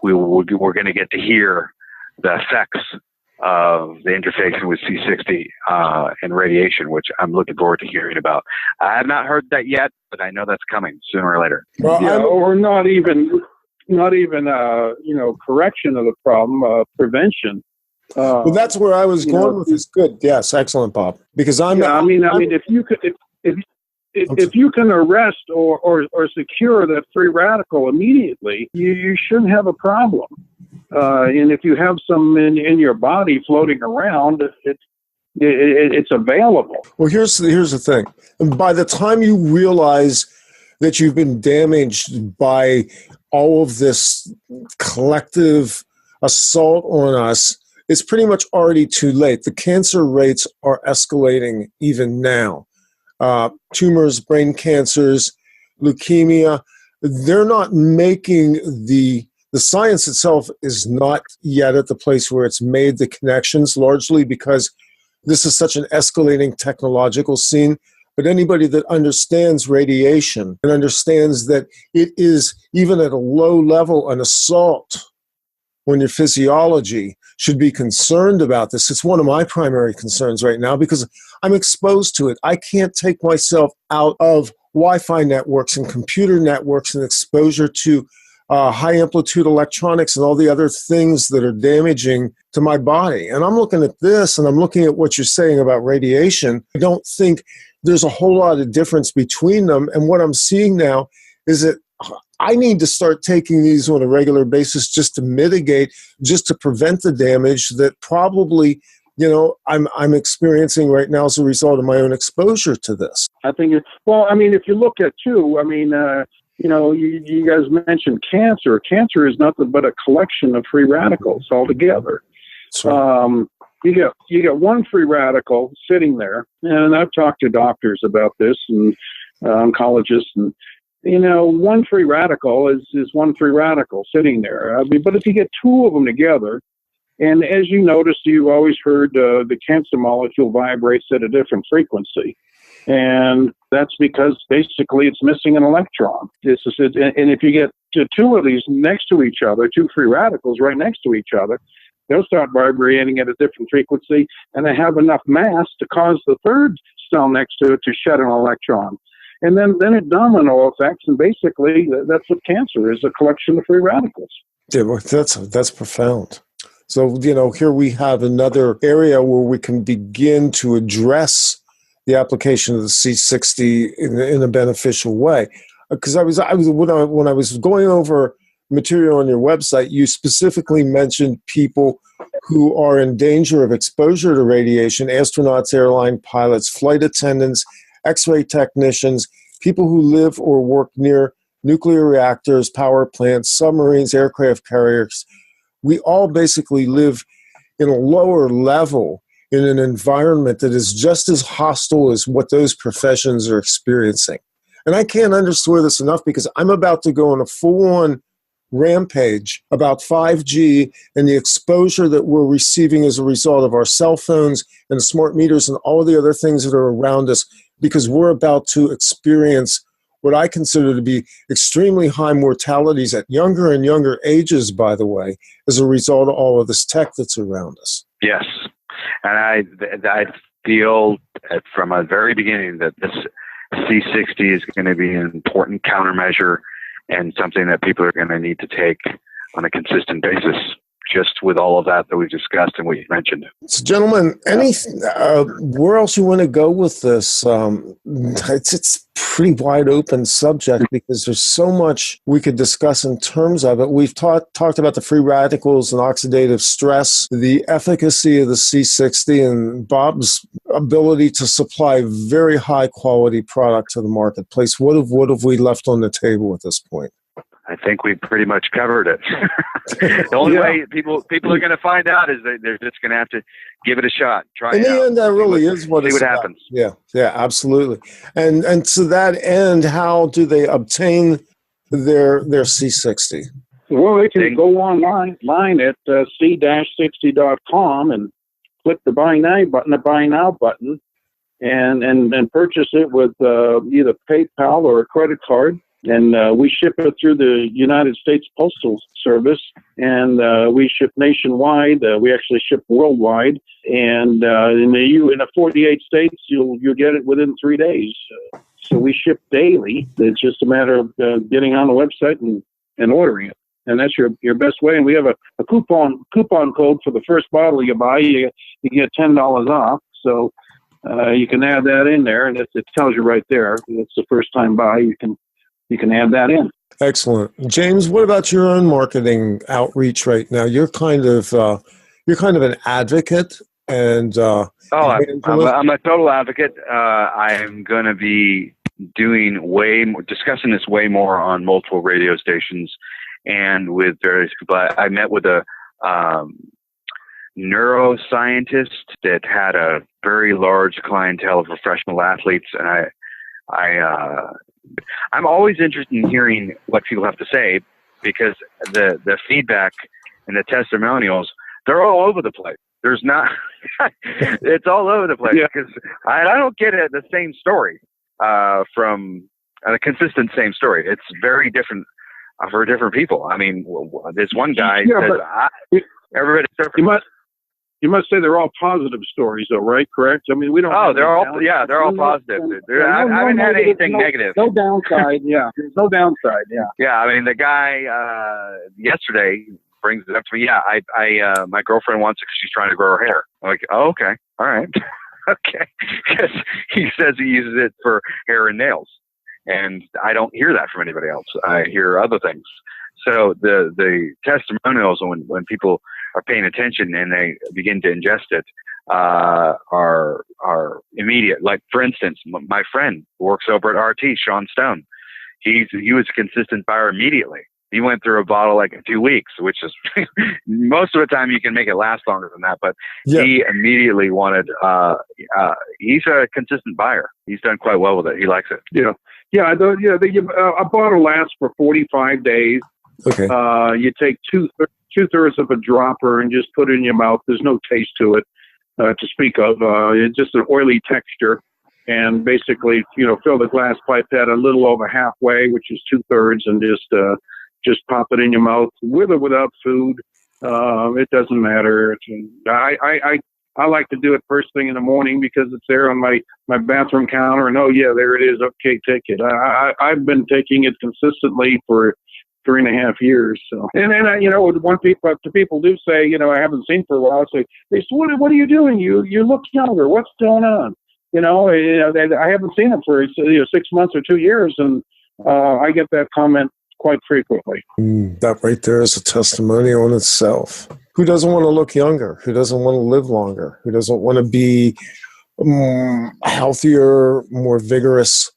we're going to get to hear the effects of the interface with C60 and radiation, which I'm looking forward to hearing about. I have not heard that yet, but I know that's coming sooner or later. Well, yeah, or not even correction of the problem, prevention. Well, that's where I was going with this. Good, yes, excellent, Bob. Because if you can arrest or secure that free radical immediately, you shouldn't have a problem. And if you have some in your body floating around, it's available. Well, here's the thing. By the time you realize that you've been damaged by all of this collective assault on us, it's pretty much already too late. The cancer rates are escalating even now. Tumors, brain cancers, leukemia, they're not making the science itself is not yet at the place where it's made the connections, largely because this is such an escalating technological scene. But anybody that understands radiation and understands that it is, even at a low level, an assault on your physiology, should be concerned about this. It's one of my primary concerns right now because I'm exposed to it. I can't take myself out of Wi-Fi networks and computer networks and exposure to high amplitude electronics and all the other things that are damaging to my body. And I'm looking at this and I'm looking at what you're saying about radiation. I don't think there's a whole lot of difference between them. And what I'm seeing now is that I need to start taking these on a regular basis just to mitigate, just to prevent the damage that probably, I'm experiencing right now as a result of my own exposure to this. I think, if you look at too, you guys mentioned cancer. Cancer is nothing but a collection of free radicals altogether. Right. You get one free radical sitting there, and I've talked to doctors about this and oncologists, and one free radical is one free radical sitting there. But if you get two of them together, and as you notice, you've always heard the cancer molecule vibrates at a different frequency. And that's because basically it's missing an electron. And if you get two of these next to each other, two free radicals right next to each other, they'll start vibrating at a different frequency, and they have enough mass to cause the third cell next to it to shed an electron. And then it domino effects, and basically that's what cancer is, a collection of free radicals. Yeah, well, that's profound. So, here we have another area where we can begin to address the application of the C60 in a beneficial way. Because when I was going over material on your website, you specifically mentioned people who are in danger of exposure to radiation: astronauts, airline pilots, flight attendants, X-ray technicians, people who live or work near nuclear reactors, power plants, submarines, aircraft carriers. We all basically live in a lower level in an environment that is just as hostile as what those professions are experiencing. And I can't underscore this enough because I'm about to go on a full-on rampage about 5G and the exposure that we're receiving as a result of our cell phones and the smart meters and all the other things that are around us, because we're about to experience what I consider to be extremely high mortalities at younger and younger ages, by the way, as a result of all of this tech that's around us. Yes. And I feel from the very beginning that this C60 is going to be an important countermeasure and something that people are going to need to take on a consistent basis, just with all of that we've discussed and what you mentioned. So, gentlemen, where else you want to go with this? It's a pretty wide open subject because there's so much we could discuss in terms of it. We've talked about the free radicals and oxidative stress, the efficacy of the C60, and Bob's ability to supply very high quality product to the marketplace. What have we left on the table at this point? I think we pretty much covered it. The only way people are going to find out is they're just going to have to give it a shot. Try in it the out. end, that really is what it's about. See what about. happens. Yeah, absolutely. And to that end, how do they obtain their C60? Well, they can go online at c-60.com and click the Buy Now button, and purchase it with either PayPal or a credit card. And we ship it through the United States Postal Service, and we ship nationwide. We actually ship worldwide, and in the 48 states, you'll get it within 3 days. So we ship daily. It's just a matter of getting on the website and ordering it, and that's your best way. And we have a coupon code for the first bottle you buy. You get $10 off. So you can add that in there, and it tells you right there. It's the first time buy. You can add that in. Excellent. James, what about your own marketing outreach right now? You're kind of an advocate and I'm a total advocate. I'm going to be discussing this way more on multiple radio stations and with various people. I met with a neuroscientist that had a very large clientele of professional athletes, and I'm always interested in hearing what people have to say, because the feedback and the testimonials, they're all over the place. There's not, it's all over the place, because I don't get the same story from a consistent same story. It's very different for different people. I mean, this one guy says, everybody's different. You must say they're all positive stories, though, right? Correct. I mean, we don't. Oh, they're all positive. I haven't had anything negative. No downside. Yeah, there's no downside. Yeah. Yeah, I mean, the guy yesterday brings it up to me. Yeah, I my girlfriend wants it because she's trying to grow her hair. I'm like, oh, okay, all right, okay. Because he says he uses it for hair and nails, and I don't hear that from anybody else. I hear other things. So the testimonials when people are paying attention and they begin to ingest it are immediate. Like, for instance, my friend who works over at RT, Sean Stone, he was a consistent buyer immediately. He went through a bottle like in 2 weeks, which is most of the time you can make it last longer than that. But he immediately wanted. He's a consistent buyer. He's done quite well with it. He likes it. Yeah. A bottle lasts for 45 days. Okay. You take two-thirds of a dropper and just put it in your mouth. There's no taste to it to speak of. It's just an oily texture. And basically, fill the glass pipette a little over halfway, which is 2/3, and just pop it in your mouth with or without food. It doesn't matter. I like to do it first thing in the morning because it's there on my bathroom counter. And there it is. Okay, take it. I've been taking it consistently for 3.5 years. So, and then people do say, I haven't seen for a while. They say, what are you doing? You look younger. What's going on? I haven't seen it for 6 months or 2 years, and I get that comment quite frequently. That right there is a testimony on itself. Who doesn't want to look younger? Who doesn't want to live longer? Who doesn't want to be healthier, more vigorous,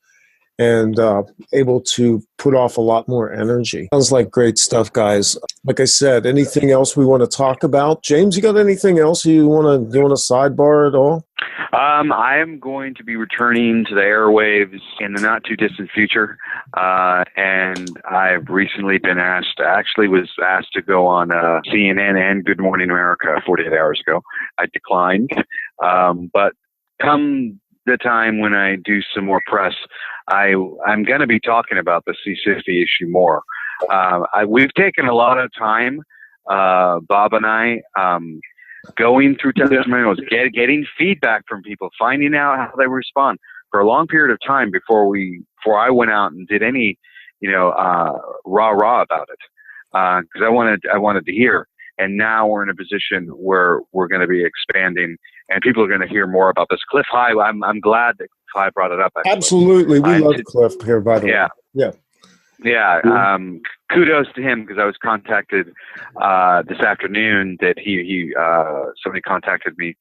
and able to put off a lot more energy? Sounds like great stuff, guys. Like I said, anything else we want to talk about? James, you got anything else you want to sidebar at all? I am going to be returning to the airwaves in the not too distant future, and I've recently been asked to go on CNN and Good Morning America 48 hours ago. I declined, but come the time when I do some more press, I'm going to be talking about the C60 issue more. We've taken a lot of time, Bob and I, going through testimonials, getting feedback from people, finding out how they respond for a long period of time before I went out and did any, rah about it, because I wanted to hear. And now we're in a position where we're going to be expanding, and people are going to hear more about this. Clif High, I'm glad that Clif High brought it up. Actually. Absolutely, we love Clif here, by the way. Yeah. Kudos to him, because I was contacted this afternoon that somebody contacted me,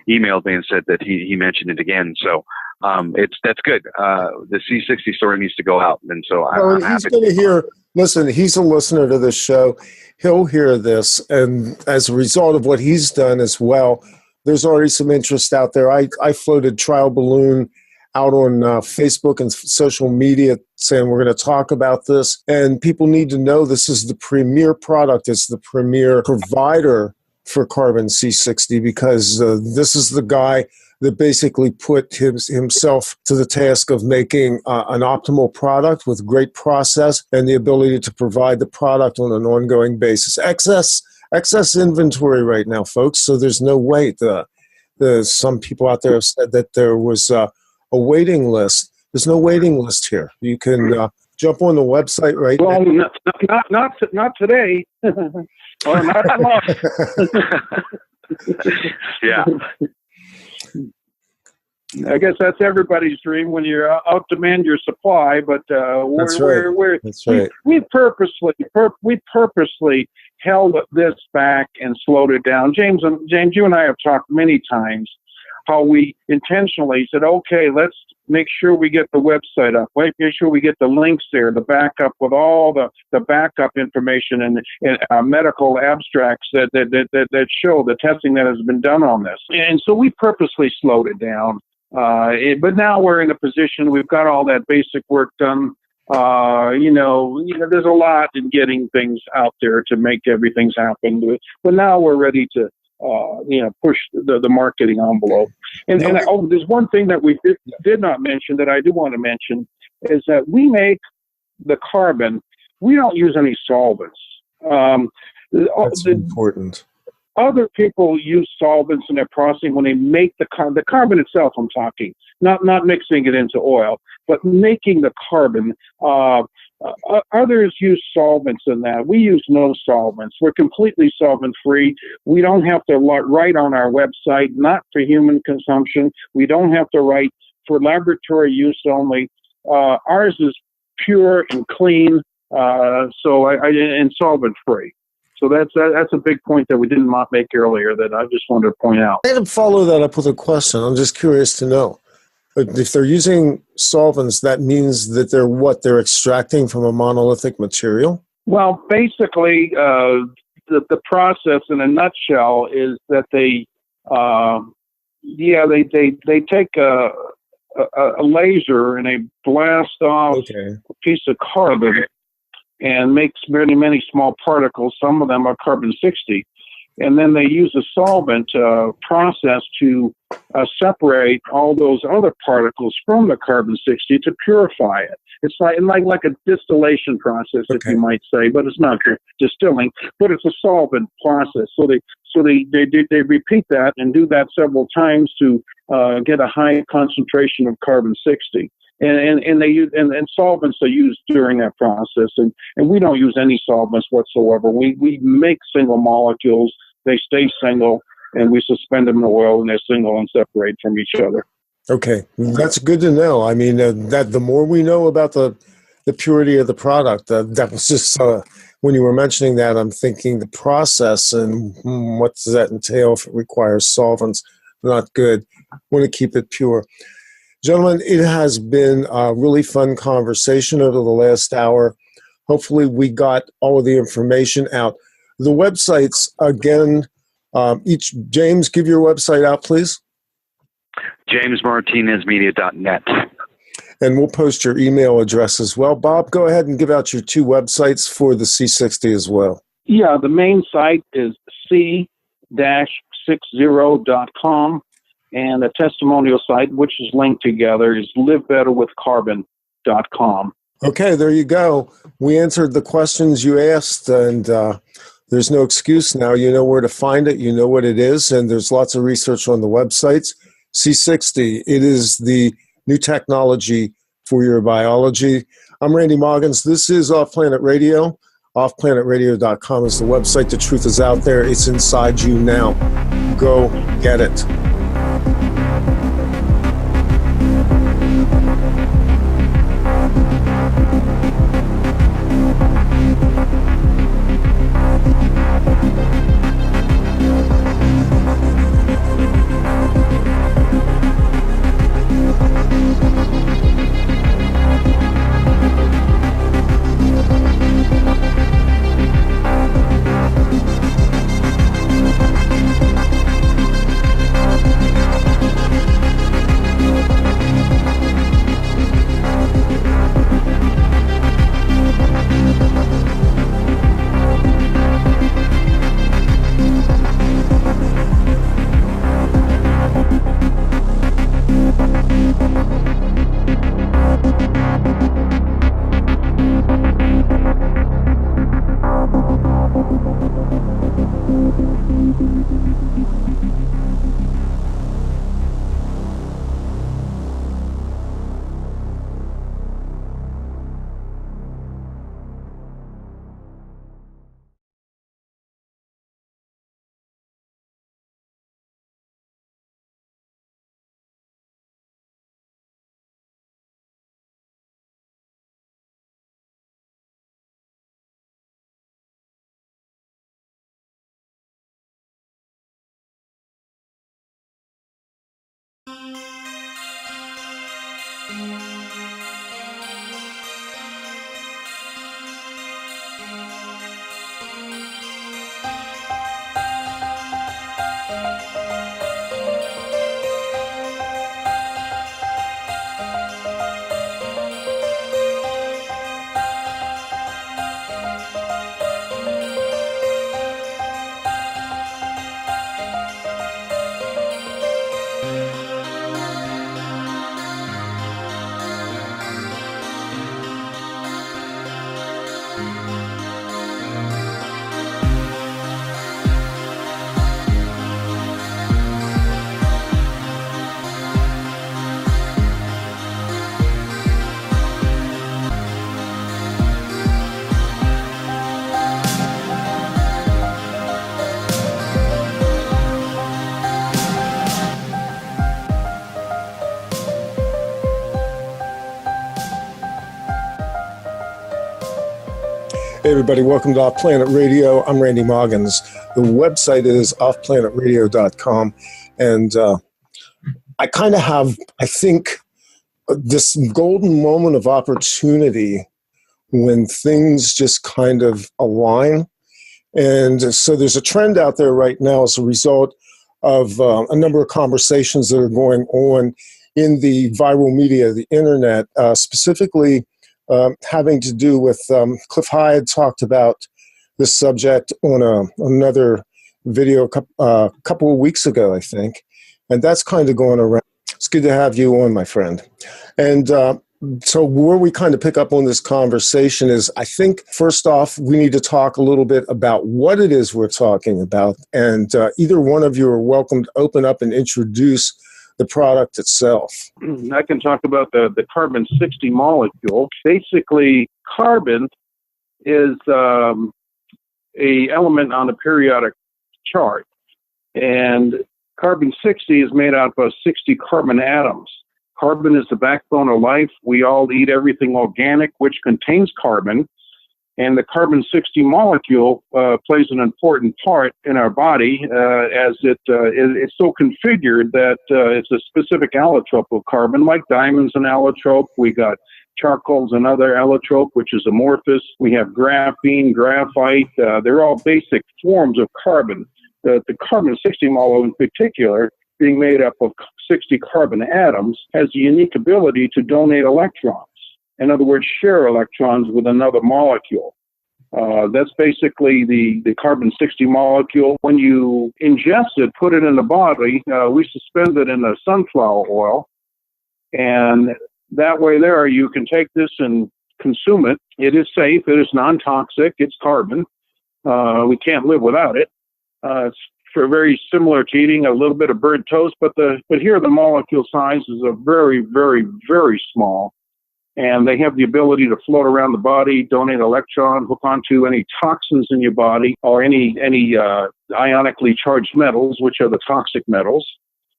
emailed me and said that he mentioned it again. So that's good. The C60 story needs to go out, and so I'm he's going to hear. Listen, he's a listener to this show. He'll hear this, and as a result of what he's done as well, there's already some interest out there. I floated trial balloon out on Facebook and social media saying we're going to talk about this, and people need to know this is the premier product. It's the premier provider for carbon C60, because this is the guy that basically put himself to the task of making an optimal product with great process and the ability to provide the product on an ongoing basis. Excess inventory right now, folks, so there's no wait. Some people out there have said that there was a waiting list. There's no waiting list here. You can jump on the website right now. Well, not today. Or not tomorrow. Yeah. I guess that's everybody's dream when you outdemand your supply, but we purposely held this back and slowed it down. James, you and I have talked many times how we intentionally said, okay, let's make sure we get the website up. Make sure we get the links there, the backup with all the backup information and medical abstracts that show the testing that has been done on this. And so we purposely slowed it down. But now we're in a position, we've got all that basic work done. There's a lot in getting things out there to make everything happen. But now we're ready to push the marketing envelope. And there's one thing that we did not mention that I do want to mention is that we make the carbon. We don't use any solvents. That's important. other people use solvents in their processing when they make the carbon itself. I'm talking, not mixing it into oil, but making the carbon. Others use solvents in that. We use no solvents. We're completely solvent free. We don't have to write on our website, not for human consumption. We don't have to write for laboratory use only. Ours is pure and clean, and solvent free. So that's a big point that we didn't make earlier that I just wanted to point out. I'm going to follow that up with a question. I'm just curious to know. If they're using solvents, that means that they're extracting from a monolithic material? Well, basically, the process in a nutshell is that they take a laser and they blast off a piece of carbon and makes many, many small particles. Some of them are carbon-60. And then they use a solvent process to separate all those other particles from the carbon-60 to purify it. It's like a distillation process, if you might say, but it's not distilling, but it's a solvent process. So they repeat that and do that several times to get a high concentration of carbon-60. And they use and solvents are used during that process, and we don't use any solvents whatsoever. We make single molecules, they stay single, and we suspend them in oil, and they're single and separate from each other. Okay, that's good to know. I mean, that the more we know about the purity of the product, that was just when you were mentioning that, I'm thinking the process and what does that entail if it requires solvents? Not good. Want to keep it pure. Gentlemen, it has been a really fun conversation over the last hour. Hopefully we got all of the information out. The websites, again, James, give your website out, please. JamesMartinezMedia.net. And we'll post your email address as well. Bob, go ahead and give out your 2 websites for the C60 as well. Yeah, the main site is c-60.com. And the testimonial site, which is linked together, is livebetterwithcarbon.com. Okay, there you go. We answered the questions you asked, and there's no excuse now. You know where to find it. You know what it is, and there's lots of research on the websites. C60, it is the new technology for your biology. I'm Randy Moggins. This is Off Planet Radio. OffPlanetRadio.com is the website. The truth is out there. It's inside you now. Go get it. Hey everybody, welcome to Off Planet Radio. I'm Randy Moggins. The website is offplanetradio.com. And I kind of have, I think, this golden moment of opportunity when things just kind of align. And so there's a trend out there right now as a result of a number of conversations that are going on in the viral media, the internet, specifically having to do with Clif High had talked about this subject on another video a couple of weeks ago, I think. And that's kind of going around. It's good to have you on, my friend. And so where we kind of pick up on this conversation is, I think, first off, we need to talk a little bit about what it is we're talking about. And either one of you are welcome to open up and introduce the product itself. I can talk about the carbon-60 molecule. Basically, carbon is a element on the periodic chart, and carbon-60 is made out of 60 carbon atoms. Carbon is the backbone of life. We all eat everything organic, which contains carbon. And the carbon-60 molecule plays an important part in our body as it's so configured that it's a specific allotrope of carbon, like diamonds an allotrope. We got charcoal's another allotrope, which is amorphous. We have graphene, graphite. They're all basic forms of carbon. The carbon-60 molecule in particular, being made up of 60 carbon atoms, has the unique ability to donate electrons. In other words, share electrons with another molecule. That's basically the carbon-60 molecule. When you ingest it, put it in the body, we suspend it in the sunflower oil. And that way there, you can take this and consume it. It is safe. It is non-toxic. It's carbon. We can't live without it. It's very similar to eating a little bit of burnt toast, but here the molecule size is a very, very, very small. And they have the ability to float around the body, donate electron, hook onto any toxins in your body, or any ionically charged metals, which are the toxic metals,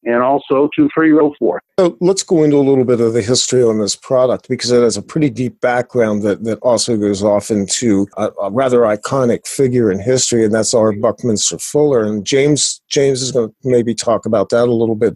and also to free roll forth. So let's go into a little bit of the history on this product, because it has a pretty deep background that also goes off into a rather iconic figure in history, and that's our Buckminster Fuller. And James is going to maybe talk about that a little bit.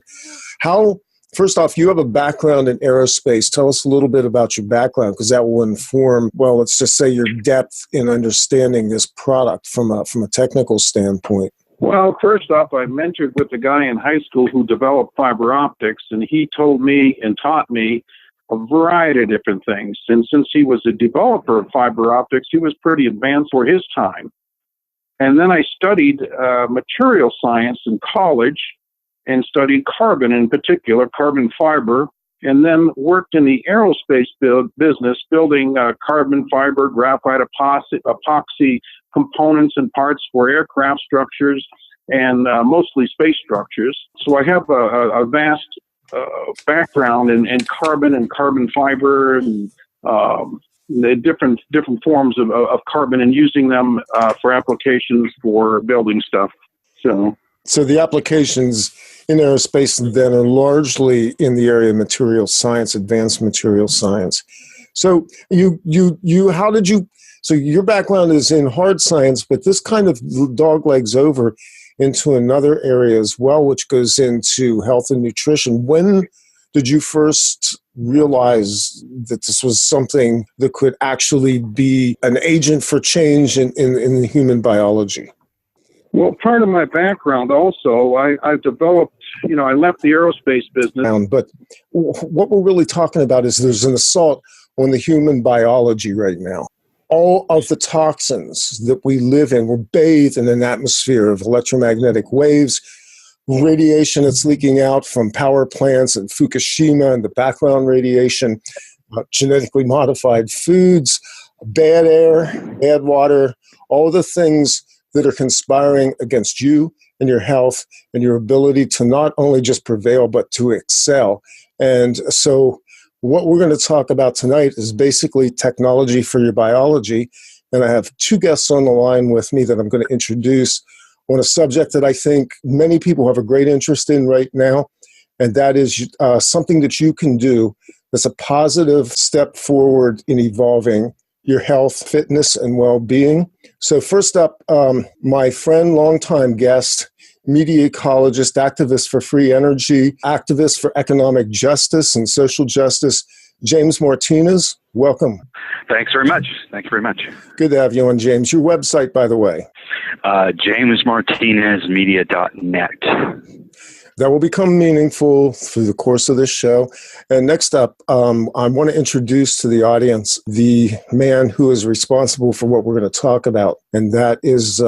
First off, you have a background in aerospace. Tell us a little bit about your background, because that will inform, well, let's just say your depth in understanding this product from a technical standpoint. Well, first off, I mentored with a guy in high school who developed fiber optics, and he told me and taught me a variety of different things. And since he was a developer of fiber optics, he was pretty advanced for his time. And then I studied material science in college, and studied carbon in particular, carbon fiber, and then worked in the aerospace business, building carbon fiber, graphite, epoxy components and parts for aircraft structures and mostly space structures. So I have a vast background in carbon and carbon fiber and the different forms of carbon, and using them for applications for building stuff. So the applications in aerospace then are largely in the area of material science, advanced material science. So so your background is in hard science, but this kind of doglegs over into another area as well, which goes into health and nutrition. When did you first realize that this was something that could actually be an agent for change in the human biology? Well, part of my background also, I've developed, I left the aerospace business. But what we're really talking about is there's an assault on the human biology right now. All of the toxins that we live in, we're bathed in an atmosphere of electromagnetic waves, radiation that's leaking out from power plants and Fukushima and the background radiation, genetically modified foods, bad air, bad water, all the things that are conspiring against you and your health and your ability to not only just prevail, but to excel. And so what we're going to talk about tonight is basically technology for your biology. And I have two guests on the line with me that I'm going to introduce on a subject that I think many people have a great interest in right now. And that is something that you can do that's a positive step forward in evolving your health, fitness, and well-being. So first up, my friend, longtime guest, media ecologist, activist for free energy, activist for economic justice and social justice, James Martinez. Welcome. Thanks very much. Thanks very much. Good to have you on, James. Your website, by the way? JamesMartinezMedia.net. That will become meaningful through the course of this show. And next up, I want to introduce to the audience the man who is responsible for what we're going to talk about, and that is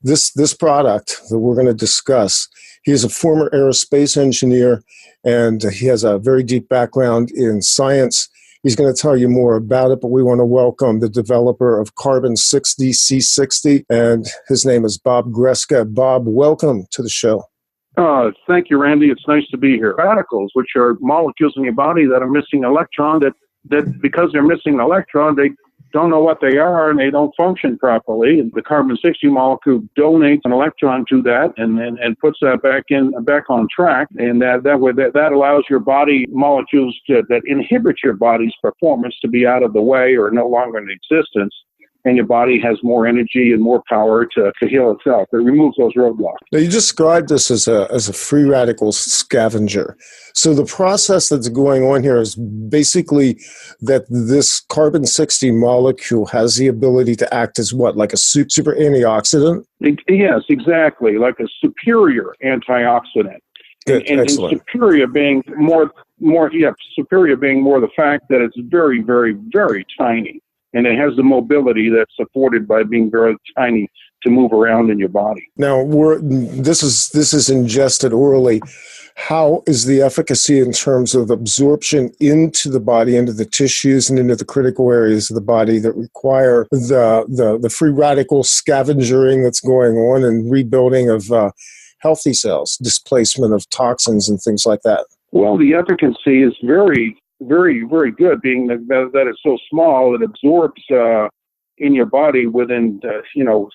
this product that we're going to discuss. He is a former aerospace engineer, and he has a very deep background in science. He's going to tell you more about it, but we want to welcome the developer of Carbon 60 C60, and his name is Bob Greska. Bob, welcome to the show. Thank you, Randy. It's nice to be here. Radicals, which are molecules in your body that are missing an electron, that because they're missing an electron, they don't know what they are and they don't function properly. And the carbon 60 molecule donates an electron to that and puts that back on track. And that allows your body molecules that inhibit your body's performance to be out of the way or no longer in existence. And your body has more energy and more power to heal itself. It removes those roadblocks. Now, you described this as a free radical scavenger. So the process that's going on here is basically that this carbon 60 molecule has the ability to act as what, like a super antioxidant? Yes, exactly, like a superior antioxidant. Good, excellent. And superior being superior being more the fact that it's very, very, very tiny. And it has the mobility that's afforded by being very tiny to move around in your body. Now, this is ingested orally. How is the efficacy in terms of absorption into the body, into the tissues, and into the critical areas of the body that require the free radical scavengering that's going on and rebuilding of healthy cells, displacement of toxins and things like that? Well, the efficacy is very, very, very good, being that it's so small, it absorbs in your body within 2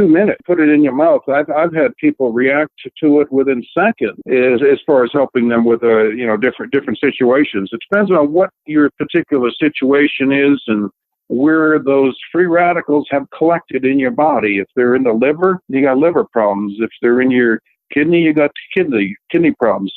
minutes. Put it in your mouth. I've had people react to it within seconds, as far as helping them with different situations. It depends on what your particular situation is and where those free radicals have collected in your body. If they're in the liver, you got liver problems. If they're in your kidney, you got kidney problems.